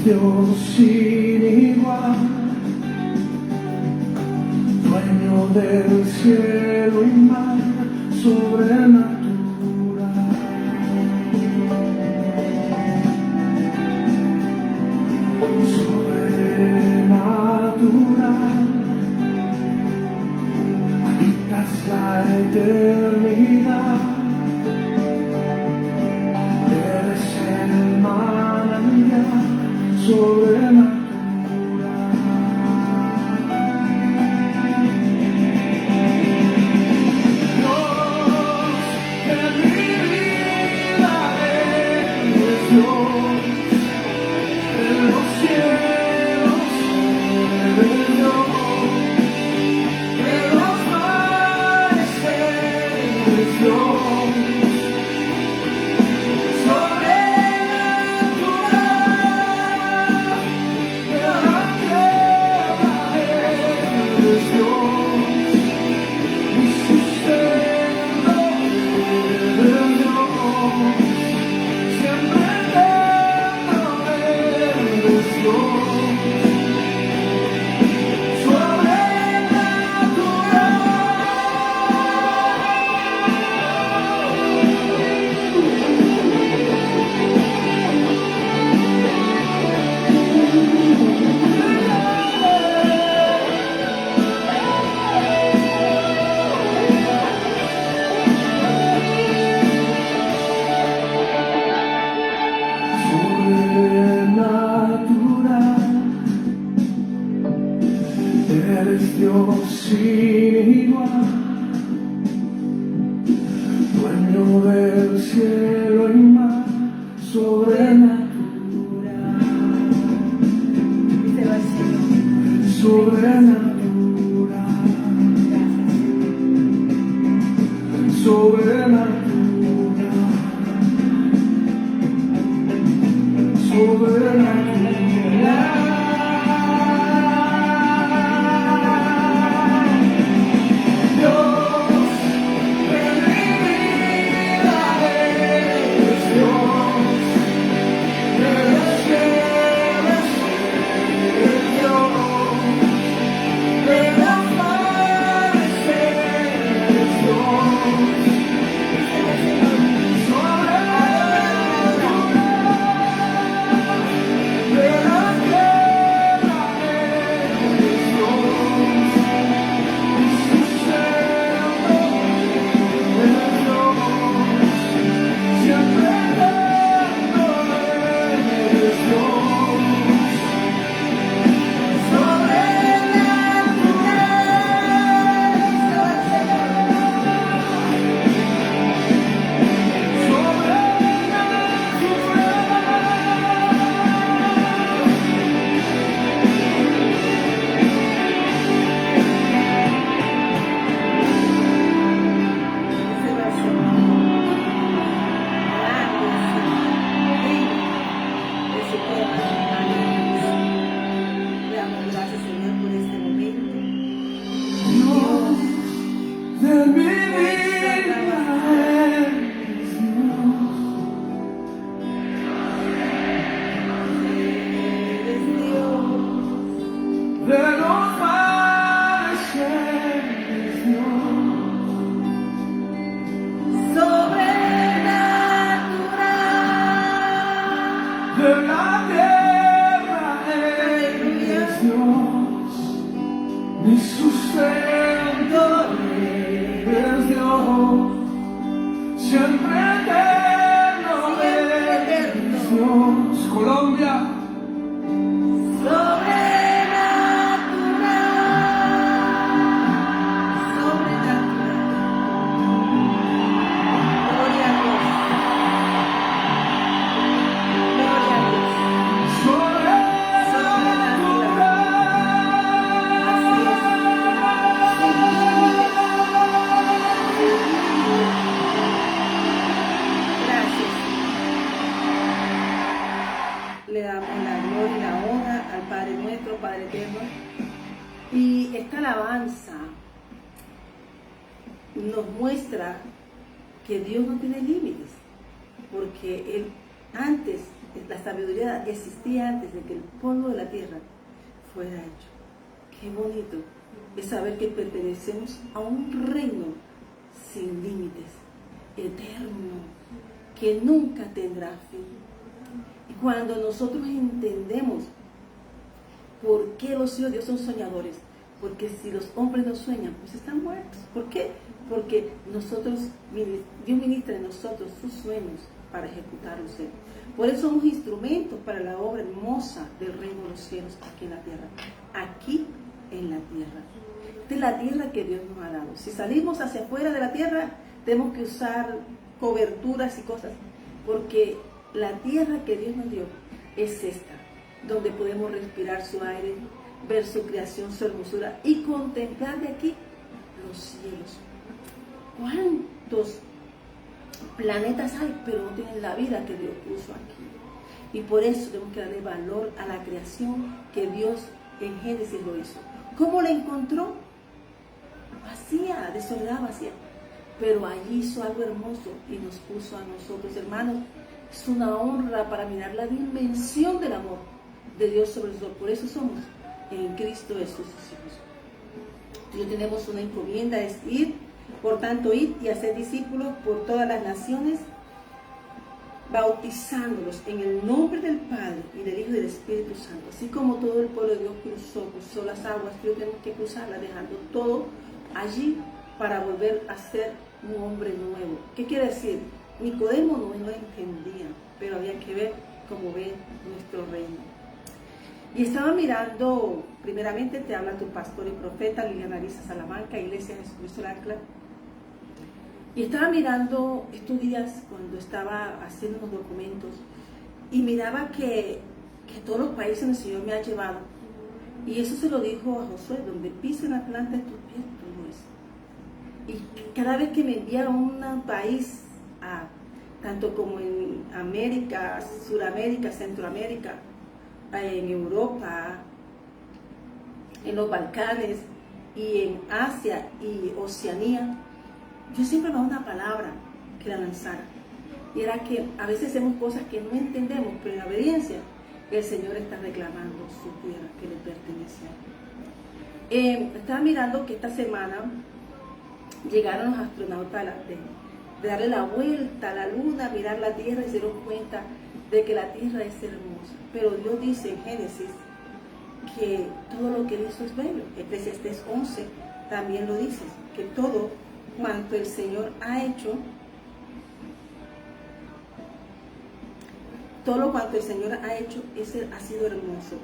Dios sin igual, dueño del cielo y mar, sobrenatural. Sobrenatural, habitas la eternidad, eres el manantial sobrenatural. Eres Dios sin igual, dueño del cielo y mar, sobrenatural. Sobrenatural, sobrenatural, sobrenatural. De la tierra eres Dios, mi sustento eres Dios, siempre eterno eres Dios. Colombia. Le damos la gloria y la honra al Padre nuestro, Padre eterno. Y esta alabanza nos muestra que Dios no tiene límites, porque Él antes la sabiduría existía antes de que el polvo de la tierra fuera hecho. Qué bonito es saber que pertenecemos a un reino sin límites, eterno, que nunca tendrá fin. Y cuando nosotros entendemos por qué los hijos de Dios son soñadores, porque si los hombres no sueñan, pues están muertos. ¿Por qué? Porque Dios ministra en nosotros sus sueños para ejecutarlos. Por eso somos instrumentos para la obra hermosa del reino de los cielos aquí en la tierra. Aquí en la tierra. Esta es la tierra que Dios nos ha dado. Si salimos hacia afuera de la tierra, tenemos que usar coberturas y cosas, porque la tierra que Dios nos dio es esta, donde podemos respirar su aire, ver su creación, su hermosura y contemplar de aquí los cielos. ¿Cuántos planetas hay, pero no tienen la vida que Dios puso aquí? Y por eso tenemos que darle valor a la creación que Dios en Génesis lo hizo. ¿Cómo la encontró? Vacía, de soledad vacía. Pero allí hizo algo hermoso y nos puso a nosotros, hermanos. Es una honra para mirar la dimensión del amor de Dios sobre nosotros. Por eso somos en Cristo Jesús sus hijos. Entonces tenemos una encomienda, es ir, por tanto, ir y hacer discípulos por todas las naciones, bautizándolos en el nombre del Padre y del Hijo y del Espíritu Santo. Así como todo el pueblo de Dios cruzó las aguas, Dios tenemos que cruzarlas, dejando todo allí para volver a ser un hombre nuevo. ¿Qué quiere decir? Nicodemo no entendía, pero había que ver cómo ve nuestro reino. Y estaba mirando, primeramente te habla tu pastor y profeta Liliana Arisa Salamanca, Iglesia de Jesucristo el Ancla. Y estaba mirando estos días cuando estaba haciendo unos documentos y miraba que todos los países en el Señor me ha llevado. Y eso se lo dijo a Josué: donde pisen la planta de tus pies, todo eso. Y cada vez que me envía a un país, tanto como en América, Suramérica, Centroamérica, en Europa, en los Balcanes y en Asia y Oceanía, yo siempre me daba una palabra que la lanzara. Y era que a veces hacemos cosas que no entendemos, pero en la obediencia el Señor está reclamando su tierra que le pertenece a Él. Estaba mirando que esta semana llegaron los astronautas de darle la vuelta a la luna, mirar la tierra, y se dieron cuenta de que la tierra es hermosa. Pero Dios dice en Génesis que todo lo que Él hizo es bello. Eclesiastés 11 también lo dice, que todo cuanto el Señor ha hecho, ha sido hermoso.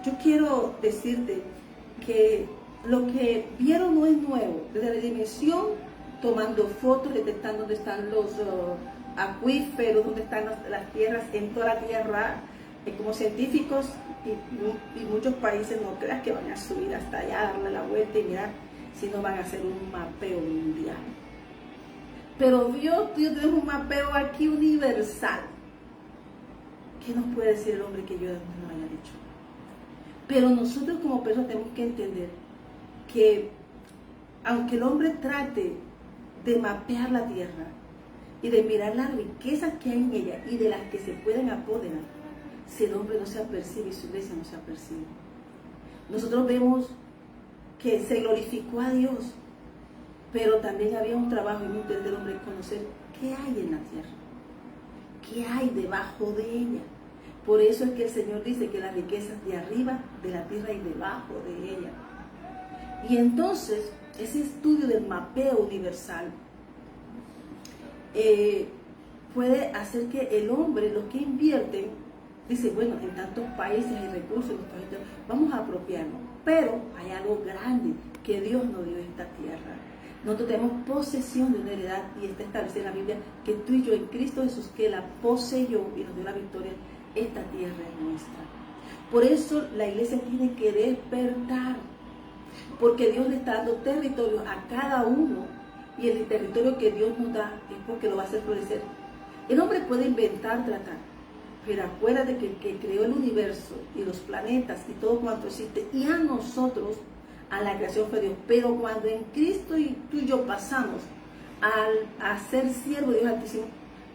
Yo quiero decirte que lo que vieron no es nuevo. Desde la dimensión, tomando fotos, detectando dónde están los acuíferos, dónde están las tierras en toda la tierra, como científicos y muchos países, no creas que van a subir hasta allá, darle la vuelta y mirar, sino van a hacer un mapeo mundial. Pero Dios tenemos un mapeo aquí universal. ¿Qué nos puede decir el hombre que yo no lo haya dicho? Pero nosotros como personas tenemos que entender que aunque el hombre trate de mapear la tierra y de mirar las riquezas que hay en ella y de las que se pueden apoderar, si el hombre no se apercibe y su iglesia no se apercibe, nosotros vemos que se glorificó a Dios, pero también había un trabajo en un interés del hombre conocer qué hay en la tierra, qué hay debajo de ella. Por eso es que el Señor dice que las riquezas de arriba de la tierra y debajo de ella. Y entonces ese estudio del mapeo universal puede hacer que el hombre, los que invierten, dice, bueno, en tantos países hay recursos, vamos a apropiarnos. Pero hay algo grande que Dios nos dio esta tierra. Nosotros tenemos posesión de una heredad y está establecido en la Biblia que tú y yo en Cristo Jesús, que la poseyó y nos dio la victoria, esta tierra es nuestra. Por eso la iglesia tiene que despertar, porque Dios le está dando territorio a cada uno, y el territorio que Dios nos da es porque lo va a hacer florecer. El hombre puede inventar, tratar, pero acuérdate que el que creó el universo y los planetas y todo cuanto existe, y a nosotros, a la creación fue Dios. Pero cuando en Cristo y tú y yo pasamos a ser siervos de Dios Altísimo,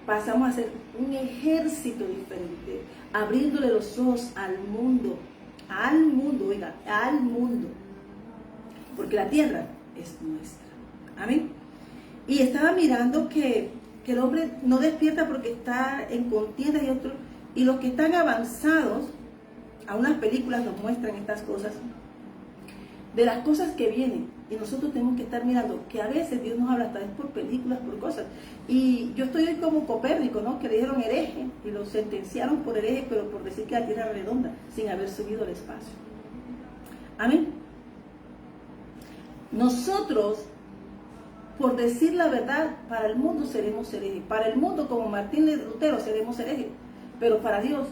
pasamos a ser un ejército diferente, abriéndole los ojos al mundo, oiga, al mundo, porque la tierra es nuestra. Amén. Y estaba mirando que el hombre no despierta porque está en contienda y otros, y los que están avanzados, a unas películas nos muestran estas cosas, de las cosas que vienen, y nosotros tenemos que estar mirando, que a veces Dios nos habla hasta vez por películas, por cosas, y yo estoy como Copérnico, ¿no? Que le dijeron hereje, y lo sentenciaron por hereje, pero por decir que la tierra era redonda, sin haber subido al espacio. Amén. Nosotros, por decir la verdad, para el mundo seremos herejes, para el mundo como Martín Lutero seremos herejes, pero para Dios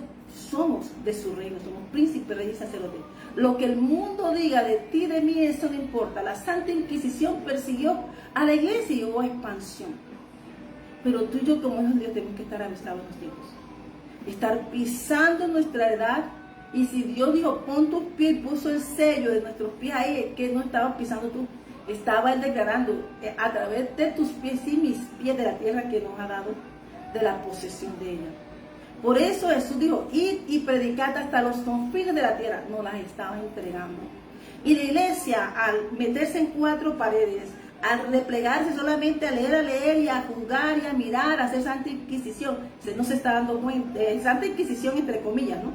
somos de su reino, somos príncipes, reyes y sacerdotes. Lo que el mundo diga de ti, de mí, eso no importa. La Santa Inquisición persiguió a la iglesia y hubo expansión. Pero tú y yo como hijos de Dios tenemos que estar avisados en los tiempos. Estar pisando nuestra edad. Y si Dios dijo, pon tus pies, y puso el sello de nuestros pies ahí, que no estabas pisando tú. Estaba Él declarando a través de tus pies y mis pies de la tierra que nos ha dado, de la posesión de ella. Por eso Jesús dijo, id y predicad hasta los confines de la tierra. Nos las estaba entregando. Y la iglesia, al meterse en cuatro paredes, al replegarse solamente a leer y a juzgar y a mirar, a hacer Santa Inquisición, no se está dando cuenta, Santa Inquisición entre comillas, ¿no?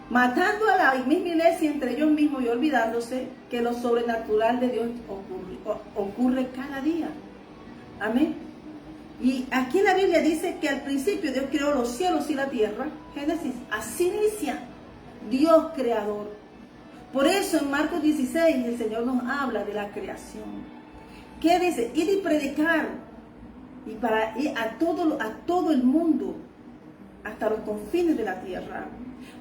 Matando a la misma iglesia entre ellos mismos y olvidándose que lo sobrenatural de Dios ocurre cada día. Amén. Y aquí en la Biblia dice que al principio Dios creó los cielos y la tierra. Génesis, así inicia Dios creador. Por eso en Marcos 16 el Señor nos habla de la creación. ¿Qué dice? Ir y predicar y para ir a todo el mundo, hasta los confines de la tierra.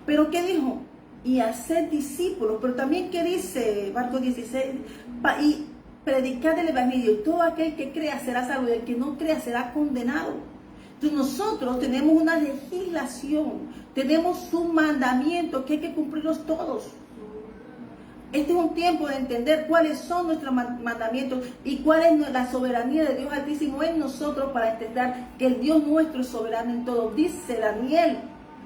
Pero ¿qué dijo? Y hacer discípulos. Pero también ¿qué dice Marcos 16? Y predicar el evangelio, y todo aquel que crea será salvo, y el que no crea será condenado. Entonces nosotros tenemos una legislación, tenemos un mandamiento que hay que cumplirlos todos. Este es un tiempo de entender cuáles son nuestros mandamientos y cuál es la soberanía de Dios Altísimo en nosotros, para entender que el Dios nuestro es soberano en todo. Dice Daniel,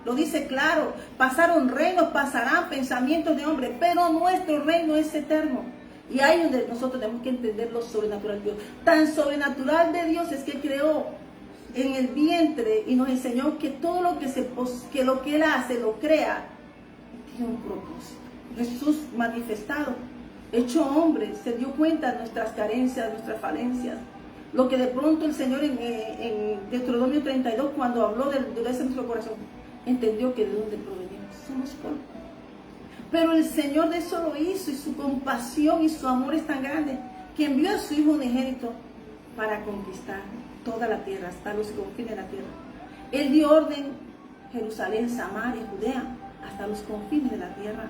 lo dice claro, pasaron reinos, pasarán pensamientos de hombre, pero nuestro reino es eterno. Y ahí es donde nosotros tenemos que entender lo sobrenatural de Dios. Tan sobrenatural de Dios es que creó en el vientre y nos enseñó que todo lo que lo que Él hace, lo crea, tiene un propósito. Jesús manifestado, hecho hombre, se dio cuenta de nuestras carencias, de nuestras falencias. Lo que de pronto el Señor en Deuteronomio 32, cuando habló de dureza en nuestro corazón, entendió que de dónde provenimos. Somos polvo. Pero el Señor de eso lo hizo, y su compasión y su amor es tan grande que envió a su Hijo unigénito para conquistar toda la tierra, hasta los confines de la tierra. Él dio orden, Jerusalén, Samaria, Judea, hasta los confines de la tierra.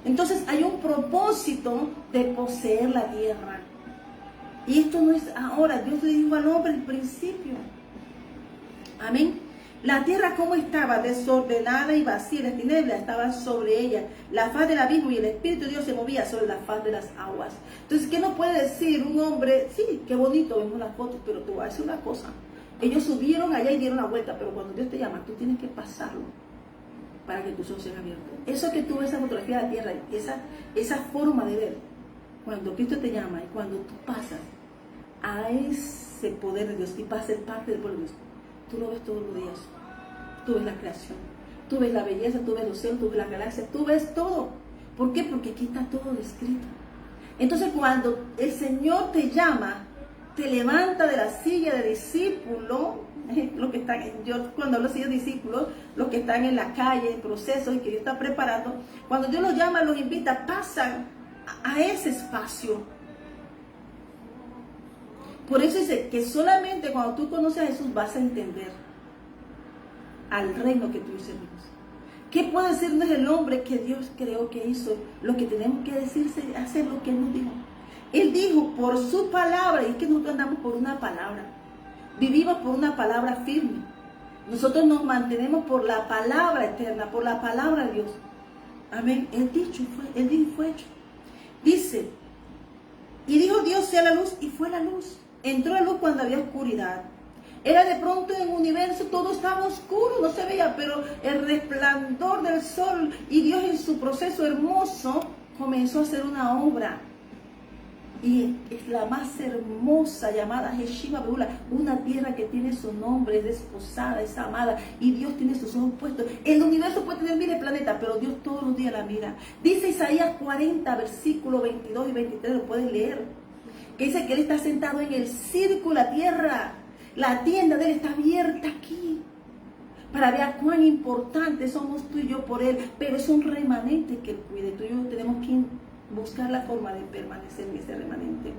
Entonces hay un propósito de poseer la tierra. Y esto no es ahora, Dios le dijo al hombre al principio. Amén. La tierra como estaba, desordenada y vacía, las tinieblas estaban sobre ella, la faz del abismo, y el Espíritu de Dios se movía sobre la faz de las aguas. Entonces, ¿qué nos puede decir un hombre? Sí, qué bonito, vemos las fotos, pero te voy a decir una cosa. Ellos subieron allá y dieron la vuelta, pero cuando Dios te llama, tú tienes que pasarlo para que tus ojos sean abiertos. Eso que tú ves, esa fotografía de la tierra, esa forma de ver, cuando Cristo te llama y cuando tú pasas a ese poder de Dios y pasas a ser parte del pueblo de Dios, tú lo ves todos los días. Tú ves la creación, tú ves la belleza, tú ves los cielos, tú ves la galaxia, tú ves todo. ¿Por qué? Porque aquí está todo descrito. Entonces cuando el Señor te llama, te levanta de la silla de discípulo, los que están, yo cuando hablo así de discípulos, los que están en la calle, en procesos y que Dios está preparando, cuando Dios los llama, los invita, pasan a ese espacio. Por eso dice que solamente cuando tú conoces a Jesús vas a entender al reino que tú servimos. ¿Qué puede decirnos el hombre que Dios creó, que hizo? Lo que tenemos que decirse, hacer lo que Él nos dijo. Él dijo por su palabra, y es que nosotros andamos por una palabra, vivimos por una palabra firme. Nosotros nos mantenemos por la palabra eterna, por la palabra de Dios. Amén. Él dijo y fue hecho. Dice, y dijo Dios sea la luz, y fue la luz. Entró la luz cuando había oscuridad. Era de pronto en el universo, todo estaba oscuro, no se veía, pero el resplandor del sol y Dios en su proceso hermoso comenzó a hacer una obra. Y es la más hermosa, llamada Heshiba Beula, una tierra que tiene su nombre, es desposada, es amada, y Dios tiene sus ojos puestos. El universo puede tener miles de planetas, pero Dios todos los días la mira. Dice Isaías 40, versículos 22 y 23, lo puedes leer, que dice que Él está sentado en el círculo de la tierra. La tienda de Él está abierta aquí, para ver cuán importantes somos tú y yo por Él, pero es un remanente que Él cuide. Tú y yo tenemos que buscar la forma de permanecer en ese remanente.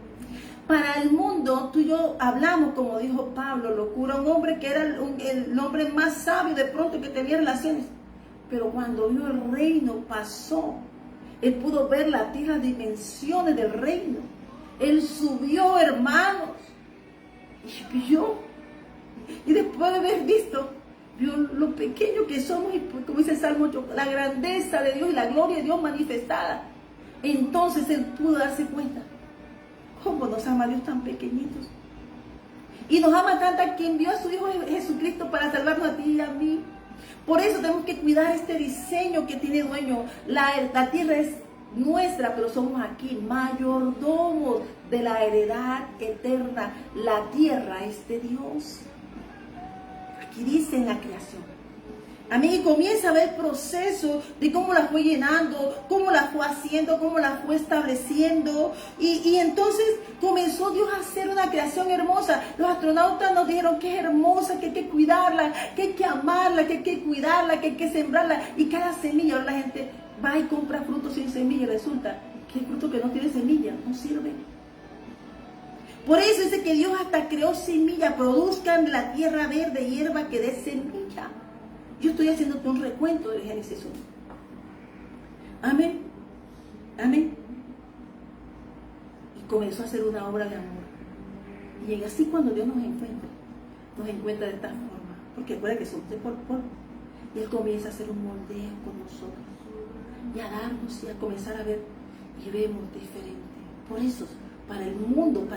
Para el mundo, tú y yo hablamos, como dijo Pablo, locura, un hombre que era el hombre más sabio de pronto que tenía relaciones, pero cuando vio el reino pasó, él pudo ver las tierras dimensiones del reino. Él subió, hermanos, y vio, y después de haber visto, vio lo pequeño que somos, y como dice el Salmo 8, la grandeza de Dios y la gloria de Dios manifestada. Entonces él pudo darse cuenta cómo nos ama Dios tan pequeñitos. Y nos ama tanto que envió a su Hijo Jesucristo para salvarnos a ti y a mí. Por eso tenemos que cuidar este diseño que tiene dueño. La tierra es nuestra, pero somos aquí mayordomos de la heredad eterna. La tierra es de Dios. Aquí dice en la creación. Amén, y comienza a ver el proceso de cómo la fue llenando, cómo la fue haciendo, cómo la fue estableciendo. Y entonces comenzó Dios a hacer una creación hermosa. Los astronautas nos dijeron que es hermosa, que hay que cuidarla, que hay que amarla, que hay que cuidarla, que hay que sembrarla. Y cada semilla, ahora la gente va y compra frutos sin semilla y resulta que el fruto que no tiene semilla no sirve. Por eso dice que Dios hasta creó semilla, produzcan de la tierra verde hierba que dé semilla. Yo estoy haciéndote un recuento de Génesis 1. Amén. Amén. Y comenzó a hacer una obra de amor. Y así cuando Dios nos encuentra de esta forma. Porque recuerda que somos de polvo. Y Él comienza a hacer un moldeo con nosotros. Y a darnos y a comenzar a ver. Y vemos diferente. Por eso, para el mundo,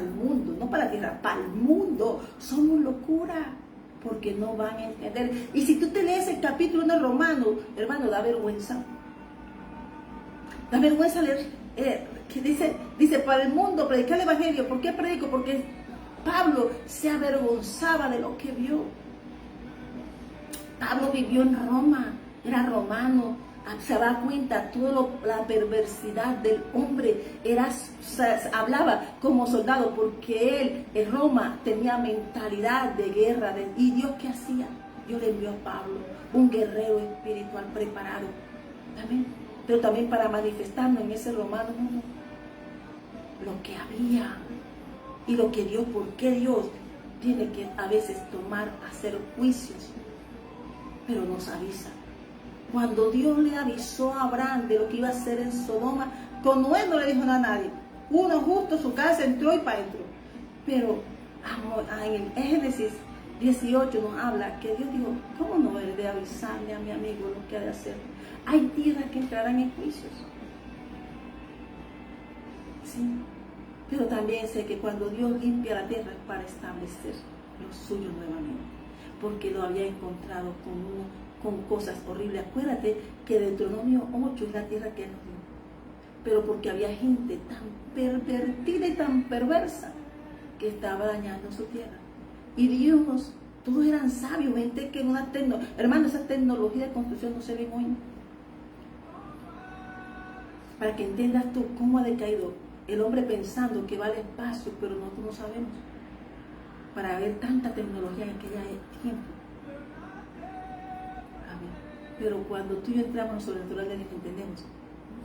no para la tierra, para el mundo, somos locura. Porque no van a entender. Y si tú te lees el capítulo de Romanos, hermano, da vergüenza. Da vergüenza leer, que dice, para el mundo, predicar el evangelio. ¿Por qué predico? Porque Pablo se avergonzaba de lo que vio. Pablo vivió en Roma, era romano. Se da cuenta toda la perversidad del hombre. Hablaba como soldado porque él en Roma tenía mentalidad de guerra. ¿Y Dios qué hacía? Dios le envió a Pablo, un guerrero espiritual preparado. Amén. Pero también para manifestarnos en ese romano mundo lo que había y lo que Dios, por qué Dios tiene que a veces hacer juicios, pero nos avisa. Cuando Dios le avisó a Abraham de lo que iba a hacer en Sodoma, con Noé no le dijo nada a nadie. Uno justo, su casa entró y para adentro. Pero en Génesis 18 nos habla que Dios dijo, ¿cómo no he de avisarle a mi amigo lo que ha de hacer? Hay tierras que entrarán en juicios. Sí. Pero también sé que cuando Dios limpia la tierra es para establecer lo suyo nuevamente. Porque lo había encontrado con cosas horribles. Acuérdate que Deuteronomio 8 es la tierra que Él nos dio. Pero porque había gente tan pervertida y tan perversa que estaba dañando su tierra. Y Dios, todos eran sabios, gente que en una hermano, esa tecnología de construcción no se ven hoy. Para que entiendas tú cómo ha decaído el hombre pensando que va al espacio, pero nosotros no sabemos. Para ver tanta tecnología en aquel tiempo. Pero cuando tú y yo entramos en lo sobrenatural de Dios, entendemos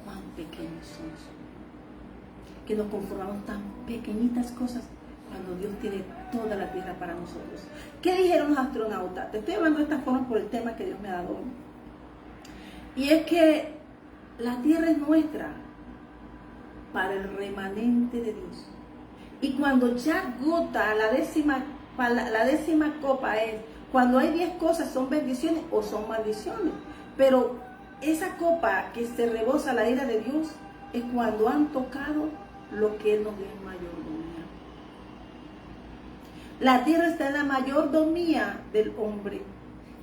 cuán pequeños somos. Que nos conformamos tan pequeñitas cosas cuando Dios tiene toda la tierra para nosotros. ¿Qué dijeron los astronautas? Te estoy hablando de esta forma por el tema que Dios me ha dado hoy. Y es que la tierra es nuestra para el remanente de Dios. Y cuando ya gota la décima copa es, cuando hay 10 cosas son bendiciones o son maldiciones. Pero esa copa que se rebosa la ira de Dios es cuando han tocado lo que Él nos dio en mayordomía. La tierra está en la mayordomía del hombre.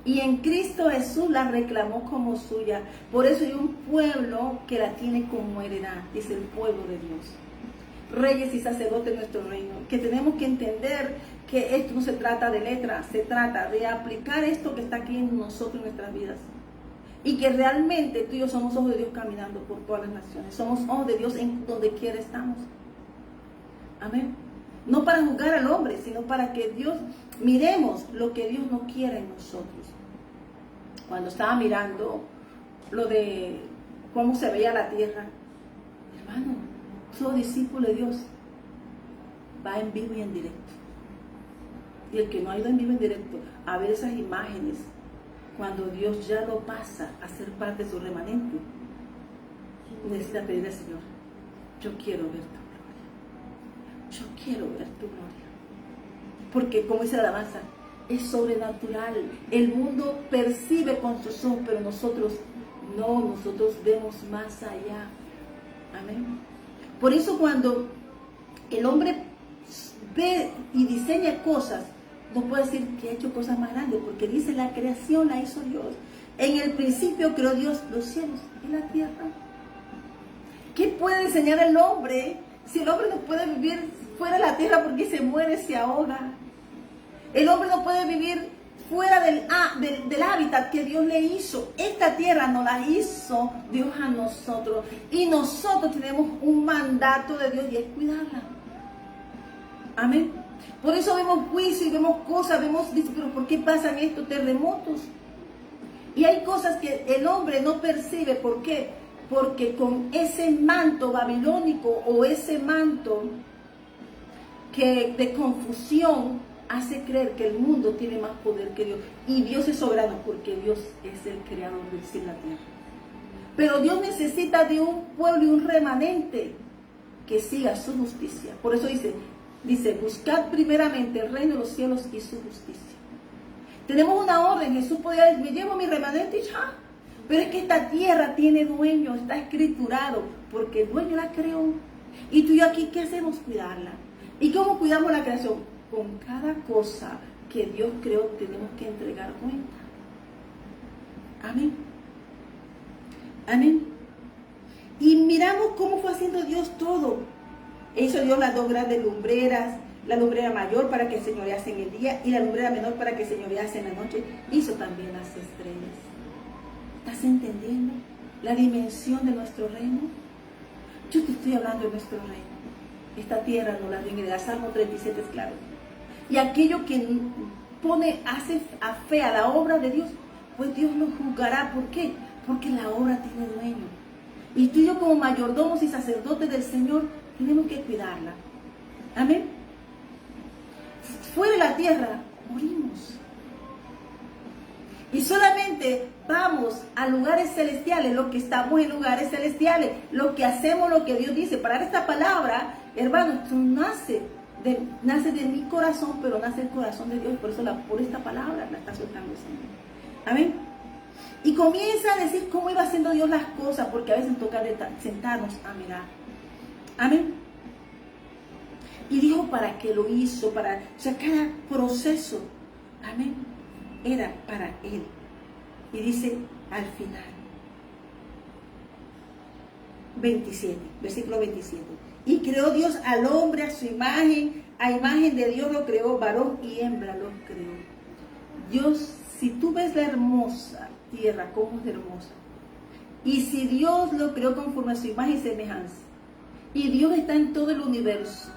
Y en Cristo Jesús la reclamó como suya. Por eso hay un pueblo que la tiene como heredad. Es el pueblo de Dios. Reyes y sacerdotes de nuestro reino. Que tenemos que entender que esto no se trata de letras. Se trata de aplicar esto que está aquí en nosotros, en nuestras vidas. Y que realmente tú y yo somos ojos de Dios caminando por todas las naciones. Somos ojos de Dios en donde quiera estamos. Amén. No para juzgar al hombre, sino para que Dios miremos lo que Dios no quiere en nosotros. Cuando estaba mirando lo de cómo se veía la tierra, hermano, todo discípulo de Dios va en vivo y en directo. Y el que no ha ido en vivo y en directo a ver esas imágenes, cuando Dios ya lo pasa a ser parte de su remanente, necesita pedirle al Señor, yo quiero ver tu gloria. Yo quiero ver tu gloria. Porque, como dice la alabanza, es sobrenatural. El mundo percibe con sus ojos, pero nosotros no, nosotros vemos más allá. Amén. Por eso cuando el hombre ve y diseña cosas, no puede decir que ha hecho cosas más grandes, porque dice la creación la hizo Dios. En el principio creó Dios los cielos y la tierra. ¿Qué puede diseñar el hombre si el hombre no puede vivir fuera de la tierra porque se muere, se ahoga? El hombre no puede vivir fuera del hábitat que Dios le hizo. Esta tierra nos la hizo Dios a nosotros. Y nosotros tenemos un mandato de Dios y es cuidarla. Amén. Por eso vemos juicio y vemos cosas, pero ¿por qué pasan estos terremotos? Y hay cosas que el hombre no percibe. ¿Por qué? Porque con ese manto babilónico o ese manto de confusión hace creer que el mundo tiene más poder que Dios. Y Dios es soberano porque Dios es el creador del cielo y la tierra. Pero Dios necesita de un pueblo y un remanente que siga su justicia. Por eso dice, buscad primeramente el reino de los cielos y su justicia. Tenemos una orden. Jesús podía decir, me llevo mi remanente y ya. Pero es que esta tierra tiene dueño, está escriturado, porque el dueño la creó. Y tú y yo aquí, ¿qué hacemos? Cuidarla. ¿Y cómo cuidamos la creación? Con cada cosa que Dios creó tenemos que entregar cuenta. Amén. Amén. Y miramos cómo fue haciendo Dios todo. Hizo Dios las dos grandes lumbreras, la lumbrera mayor para que señorease en el día y la lumbrera menor para que señorease en la noche. Hizo también las estrellas. ¿Estás entendiendo la dimensión de nuestro reino? Yo te estoy hablando de nuestro reino. Esta tierra no la dio en el Salmo 37 es claro. Y aquello que hace a fe a la obra de Dios, pues Dios lo juzgará. ¿Por qué? Porque la obra tiene dueño. Y tú y yo como mayordomos y sacerdotes del Señor tenemos que cuidarla. Amén. Fuera de la tierra morimos. Y solamente vamos a lugares celestiales, los que estamos en lugares celestiales, lo que hacemos, lo que Dios dice. Para esta palabra, hermano, esto nace de mi corazón, pero nace el corazón de Dios. Por eso por esta palabra la está soltando el Señor. Amén. Y comienza a decir cómo iba haciendo Dios las cosas, porque a veces toca sentarnos a mirar. Amén. Y dijo para qué lo hizo, o sea, cada proceso, amén, era para Él. Y dice al final, 27, versículo 27. Y creó Dios al hombre a su imagen, a imagen de Dios lo creó, varón y hembra lo creó. Dios, si tú ves la hermosa tierra, cómo es hermosa, y si Dios lo creó conforme a su imagen y semejanza, y Dios está en todo el universo,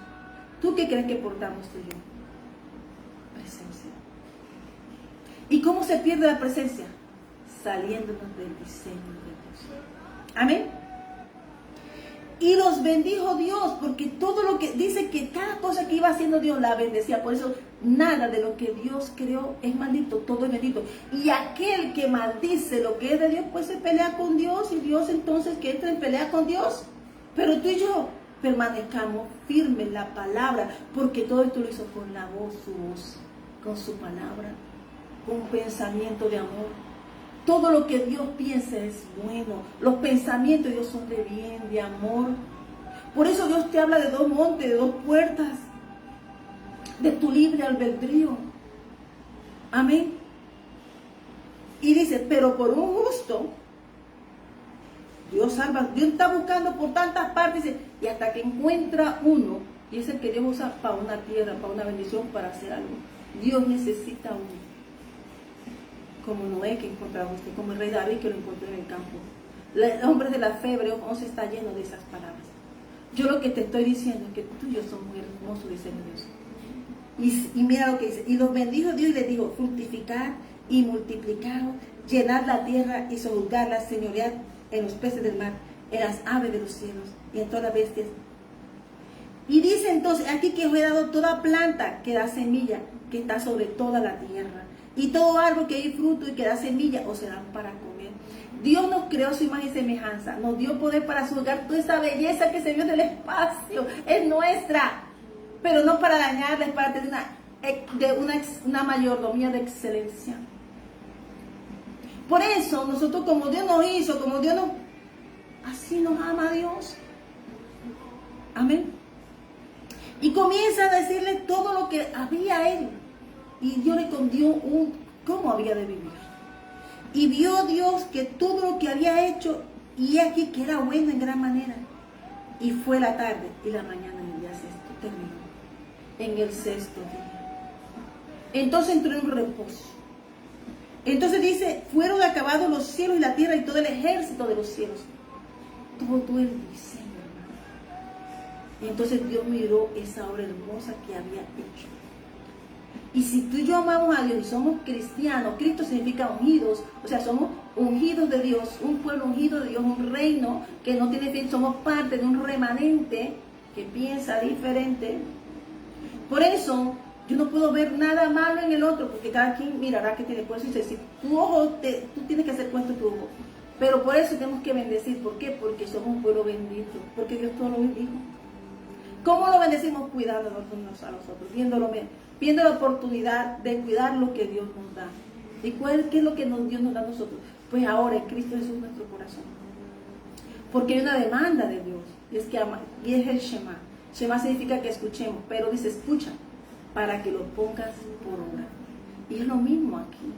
¿tú qué crees que portamos tú y yo? Presencia. ¿Y cómo se pierde la presencia? Saliéndonos del diseño de Dios. Amén. Y los bendijo Dios, porque todo lo que dice que cada cosa que iba haciendo Dios la bendecía. Por eso nada de lo que Dios creó es maldito, todo es bendito. Y aquel que maldice lo que es de Dios, pues se pelea con Dios. Y Dios entonces que entra en pelea con Dios. Pero tú y yo permanezcamos firmes en la palabra, porque todo esto lo hizo con la voz, su voz, con su palabra, con un pensamiento de amor. Todo lo que Dios piensa es bueno. Los pensamientos de Dios son de bien, de amor. Por eso Dios te habla de dos montes, de dos puertas. de tu libre albedrío. Amén. Y dice, pero por un justo, Dios salva. Dios está buscando por tantas partes, dice, y hasta que encuentra uno, y es el que Dios usa para una tierra, para una bendición, para hacer algo. Dios necesita uno. Como Noé que encontraba usted, como el rey David que lo encontró en el campo. El hombre de la fe, Hebreos 11, está lleno de esas palabras. Yo lo que te estoy diciendo es que tú y yo somos muy hermosos, dice Dios. Y mira lo que dice, y los bendijo Dios y les dijo, fructificar y multiplicaros, llenar la tierra y sojuzgarla, señorear en los peces del mar, en las aves de los cielos y en todas las bestias. Y dice entonces, aquí que os he dado toda planta que da semilla, que está sobre toda la tierra, y todo árbol que hay fruto y que da semilla, os serán para comer. Dios nos creó su imagen y semejanza, nos dio poder para juzgar toda esa belleza que se vio del espacio, es nuestra, pero no para dañarla, es para tener una mayordomía de excelencia. Por eso nosotros, como Dios nos hizo, como Dios nos... así nos ama Dios. Amén. Y comienza a decirle todo lo que había él. Y Dios le condió cómo había de vivir. Y vio Dios que todo lo que había hecho, y aquí que era bueno en gran manera. Y fue la tarde y la mañana en el día sexto. Terminó. En el sexto día. Entonces entró en reposo. Entonces dice, fueron acabados los cielos y la tierra y todo el ejército de los cielos. Todo el diseño, hermano. Y entonces Dios miró esa obra hermosa que había hecho. Y si tú y yo amamos a Dios y somos cristianos, Cristo significa ungidos, o sea, somos ungidos de Dios, un pueblo ungido de Dios, un reino que no tiene fin, somos parte de un remanente que piensa diferente. Por eso, yo no puedo ver nada malo en el otro, porque cada quien mirará que tiene. Por eso dice, si tu ojo, tú tienes que hacer cuento tu ojo. Pero por eso tenemos que bendecir. ¿Por qué? Porque somos un pueblo bendito, porque Dios todo lo bendijo. ¿Cómo lo bendecimos? Cuidándonos unos a los otros, viendo la oportunidad de cuidar lo que Dios nos da. ¿Y qué es lo que Dios nos da a nosotros? Pues ahora en Cristo Jesús nuestro corazón. Porque hay una demanda de Dios, y es que ama, y es el Shema. Shema significa que escuchemos, pero dice escucha, para que lo pongas por obra. Y es lo mismo aquí.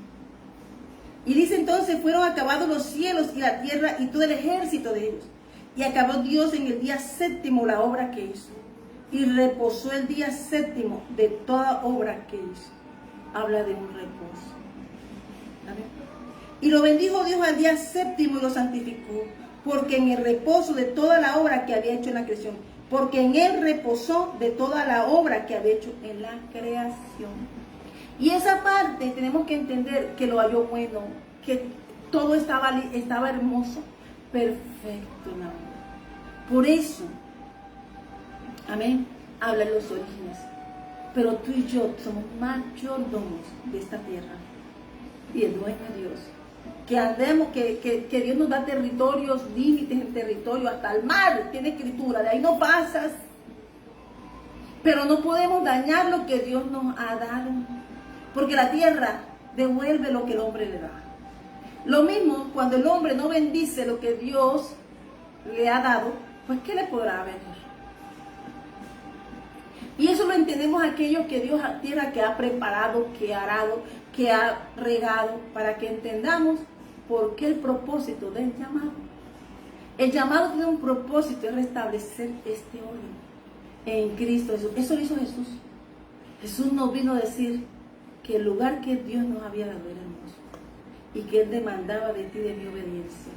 Y dice entonces, fueron acabados los cielos y la tierra y todo el ejército de ellos. Y acabó Dios en el día séptimo la obra que hizo. Y reposó el día séptimo de toda obra que hizo. Habla de un reposo. ¿Amén? Y lo bendijo Dios al día séptimo y lo santificó, porque en el reposo de toda la obra que había hecho en la creación, porque en él reposó de toda la obra que había hecho en la creación. Y esa parte tenemos que entender que lo halló bueno, que todo estaba hermoso, perfecto en la obra. Por eso, amén, habla en los orígenes. Pero tú y yo somos mayordomos de esta tierra y el dueño de Dios. Que andemos, que Dios nos da territorios, límites en territorio, hasta el mar tiene escritura, de ahí no pasas. Pero no podemos dañar lo que Dios nos ha dado, porque la tierra devuelve lo que el hombre le da. Lo mismo cuando el hombre no bendice lo que Dios le ha dado, pues ¿qué le podrá venir? Y eso lo entendemos aquellos que Dios a tierra que ha preparado, que ha arado, que ha regado, para que entendamos por qué el propósito del llamado. El llamado tiene un propósito, es restablecer este orden en Cristo Jesús. Eso lo hizo Jesús. Jesús nos vino a decir que el lugar que Dios nos había dado era hermoso y que Él demandaba de ti, de mi obediencia.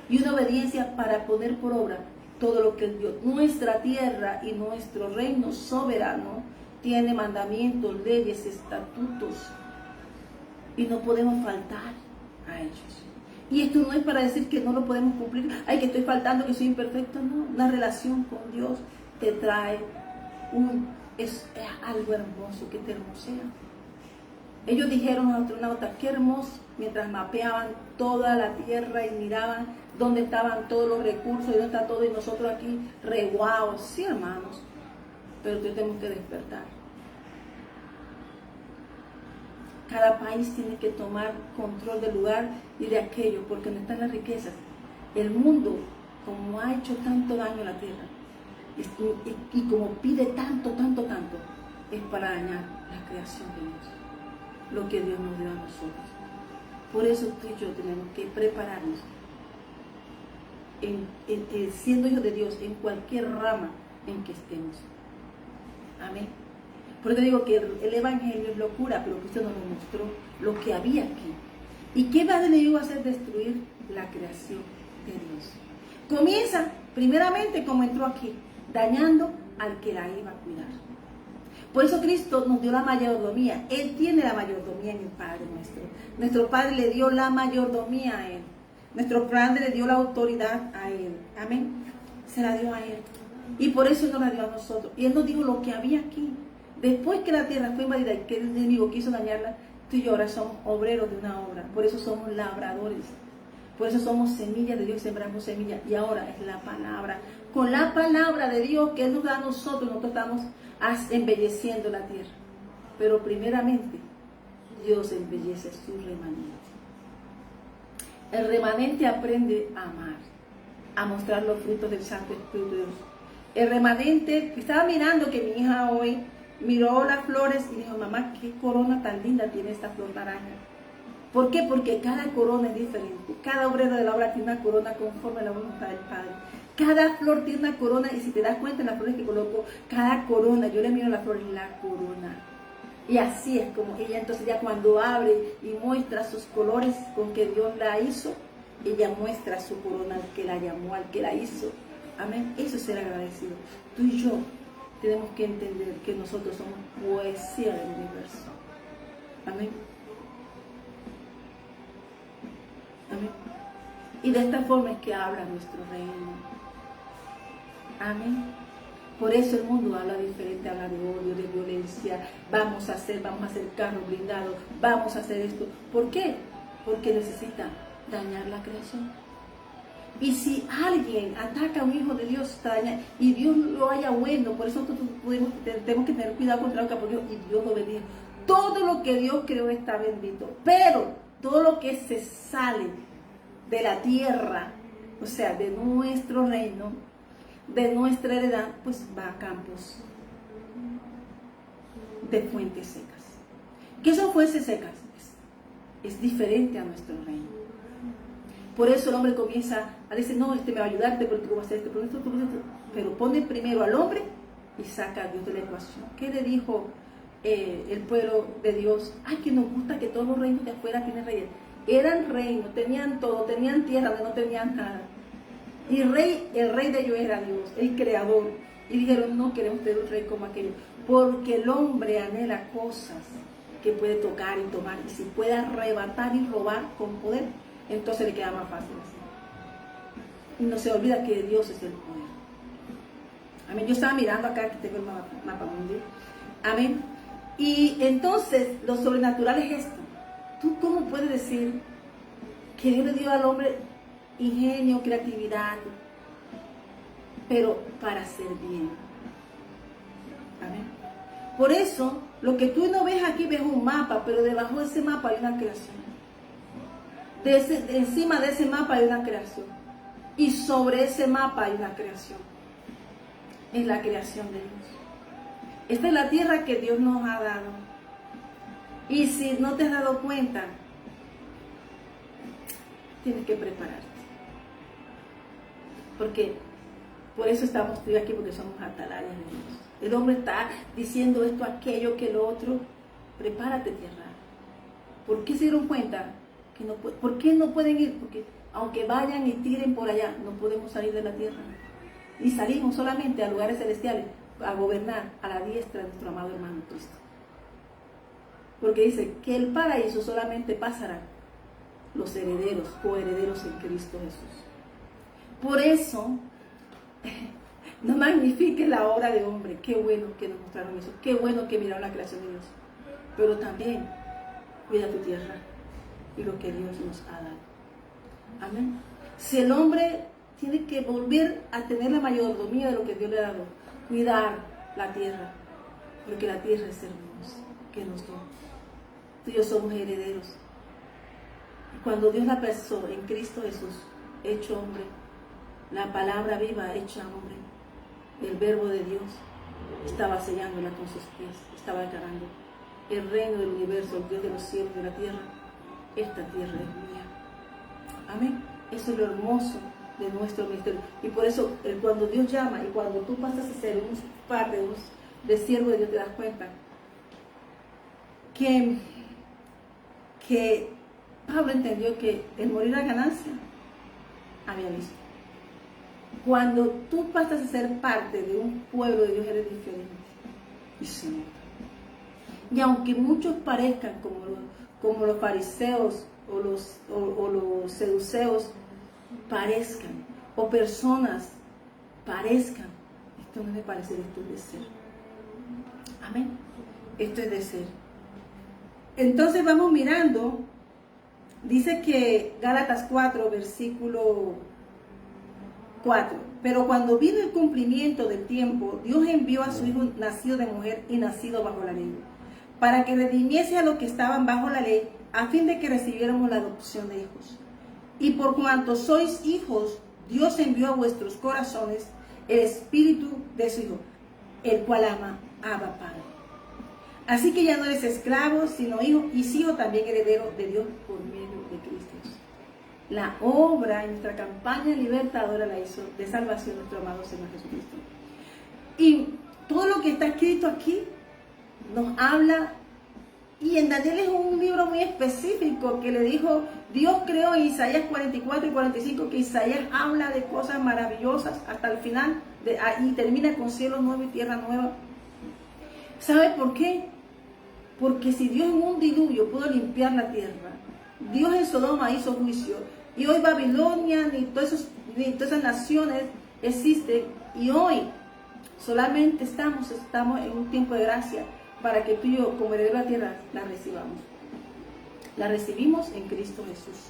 Y una obediencia para poner por obra todo lo que Él dio. Nuestra tierra y nuestro reino soberano tiene mandamientos, leyes, estatutos, y no podemos faltar a ellos. Y esto no es para decir que no lo podemos cumplir, ay, que estoy faltando, que soy imperfecto, no. La relación con Dios te trae es algo hermoso que te hermosea. Ellos dijeron a los astronautas, qué hermoso, mientras mapeaban toda la tierra y miraban dónde estaban todos los recursos y dónde está todo, y nosotros aquí reguados. Sí, hermanos, pero tenemos que despertar. Cada país tiene que tomar control del lugar y de aquello, porque no están las riquezas. El mundo, como ha hecho tanto daño a la tierra, y como pide tanto, es para dañar la creación de Dios, lo que Dios nos dio a nosotros. Por eso tú y yo tenemos que prepararnos, siendo hijos de Dios, en cualquier rama en que estemos. Amén. Por eso digo que el Evangelio es locura, pero Cristo nos mostró lo que había aquí. ¿Y qué va el enemigo a hacer? Destruir la creación de Dios. Comienza, primeramente, como entró aquí, dañando al que la iba a cuidar. Por eso Cristo nos dio la mayordomía. Él tiene la mayordomía en el Padre nuestro. Nuestro Padre le dio la mayordomía a Él. Nuestro Padre le dio la autoridad a Él. Amén. Se la dio a Él. Y por eso nos la dio a nosotros. Y Él nos dijo lo que había aquí. Después que la tierra fue invadida y que el enemigo quiso dañarla, tú y yo ahora somos obreros de una obra. Por eso somos labradores. Por eso somos semillas de Dios, sembramos semillas. Y ahora es la palabra. Con la palabra de Dios que Él nos da a nosotros estamos embelleciendo la tierra. Pero primeramente, Dios embellece su remanente. El remanente aprende a amar, a mostrar los frutos del Santo Espíritu de Dios. El remanente, estaba mirando que mi hija hoy miró las flores y dijo, mamá, qué corona tan linda tiene esta flor naranja. ¿Por qué? Porque cada corona es diferente. Cada obrero de la obra tiene una corona conforme a la voluntad del Padre. Cada flor tiene una corona y si te das cuenta en las flores que coloco, cada corona, yo le miro la flor y la corona. Y así es como ella entonces ya cuando abre y muestra sus colores con que Dios la hizo, ella muestra su corona al que la llamó, al que la hizo. Amén. Eso es ser agradecido. Tú y yo tenemos que entender que nosotros somos poesía del universo. Amén. Amén. Y de esta forma es que habla nuestro reino. Amén. Por eso el mundo habla diferente, habla de odio, de violencia. Vamos a hacer carros blindados, vamos a hacer esto. ¿Por qué? Porque necesita dañar la creación. Y si alguien ataca a un hijo de Dios, está dañado, y Dios lo haya bueno, por eso nosotros tenemos que tener cuidado contra lo que por Dios, y Dios lo bendiga. Todo lo que Dios creó está bendito, pero todo lo que se sale de la tierra, o sea, de nuestro reino, de nuestra heredad, pues va a campos de fuentes secas. ¿Qué son fuentes secas? Es diferente a nuestro reino. Por eso el hombre comienza a decir, no, me va a ayudarte porque tú vas a hacer esto, pero pone primero al hombre y saca a Dios de la ecuación. ¿Qué le dijo el pueblo de Dios? Ay, que nos gusta que todos los reinos de afuera tienen reyes. Eran reinos, tenían todo, tenían tierra, pero no tenían nada. Y el rey de ellos era Dios, el creador. Y dijeron, no queremos tener un rey como aquello. Porque el hombre anhela cosas que puede tocar y tomar. Y si puede arrebatar y robar con poder, entonces le queda más fácil así. Y no se olvida que Dios es el poder. Amén. Yo estaba mirando acá, que tengo el mapa mundial. Amén. Y entonces, lo sobrenatural es esto. ¿Tú cómo puedes decir que Dios le dio al hombre ingenio, creatividad, pero para hacer bien? Amén. Por eso, lo que tú no ves aquí, ves un mapa, pero debajo de ese mapa hay una creación. Encima de ese mapa hay una creación. Y sobre ese mapa hay una creación. Es la creación de Dios. Esta es la tierra que Dios nos ha dado. Y si no te has dado cuenta, tienes que prepararte. Porque por eso estamos tú y aquí, porque somos atalayas de Dios. El hombre está diciendo esto, aquello, que lo otro. Prepárate, tierra. ¿Por qué se dieron cuenta? ¿Por qué no pueden ir? Porque aunque vayan y tiren por allá, no podemos salir de la tierra. Y salimos solamente a lugares celestiales, a gobernar a la diestra de nuestro amado hermano Cristo. Porque dice que el paraíso solamente pasará los herederos, coherederos en Cristo Jesús. Por eso, no magnifiques la obra de hombre. Qué bueno que nos mostraron eso. Qué bueno que miraron la creación de Dios. Pero también, cuida tu tierra y lo que Dios nos ha dado. Amén. Si el hombre tiene que volver a tener la mayordomía de lo que Dios le ha dado, cuidar la tierra, porque la tierra es hermosa, que nos dio. Tú y yo somos herederos. Cuando Dios la pensó en Cristo Jesús, hecho hombre, la palabra viva hecha hombre, el verbo de Dios, estaba sellándola con sus pies, estaba declarando: el reino del universo, el Dios de los cielos y de la tierra, esta tierra es mía. Amén. Eso es lo hermoso de nuestro ministerio. Y por eso, cuando Dios llama y cuando tú pasas a ser un parte de siervo de Dios, te das cuenta que Pablo entendió que el morir a ganancia había visto. Cuando tú pasas a ser parte de un pueblo de Dios, eres diferente. Y se nota. Y aunque muchos parezcan como los fariseos o los seduceos parezcan, o personas parezcan, esto no es de parecer, esto es de ser. Amén. Esto es de ser. Entonces vamos mirando, dice que Gálatas 4, versículo 4: pero cuando vino el cumplimiento del tiempo, Dios envió a su Hijo nacido de mujer y nacido bajo la ley, para que redimiese a los que estaban bajo la ley, a fin de que recibiéramos la adopción de hijos. Y por cuanto sois hijos, Dios envió a vuestros corazones el espíritu de su Hijo, el cual ama, Abba, Padre. Así que ya no eres esclavo, sino hijo, y si hijo también heredero de Dios por medio de Cristo Jesús. La obra en nuestra campaña libertadora la hizo de salvación nuestro amado Señor Jesucristo. Y todo lo que está escrito aquí nos habla, y en Daniel es un libro muy específico que le dijo, Dios creó en Isaías 44 y 45, que Isaías habla de cosas maravillosas hasta el final, y termina con cielo nuevo y tierra nueva. ¿Sabe por qué? Porque si Dios en un diluvio pudo limpiar la tierra, Dios en Sodoma hizo juicio, y hoy Babilonia ni todas esas naciones existen, y hoy solamente estamos en un tiempo de gracia para que tú y yo, como heredero de la tierra, la recibamos. La recibimos en Cristo Jesús.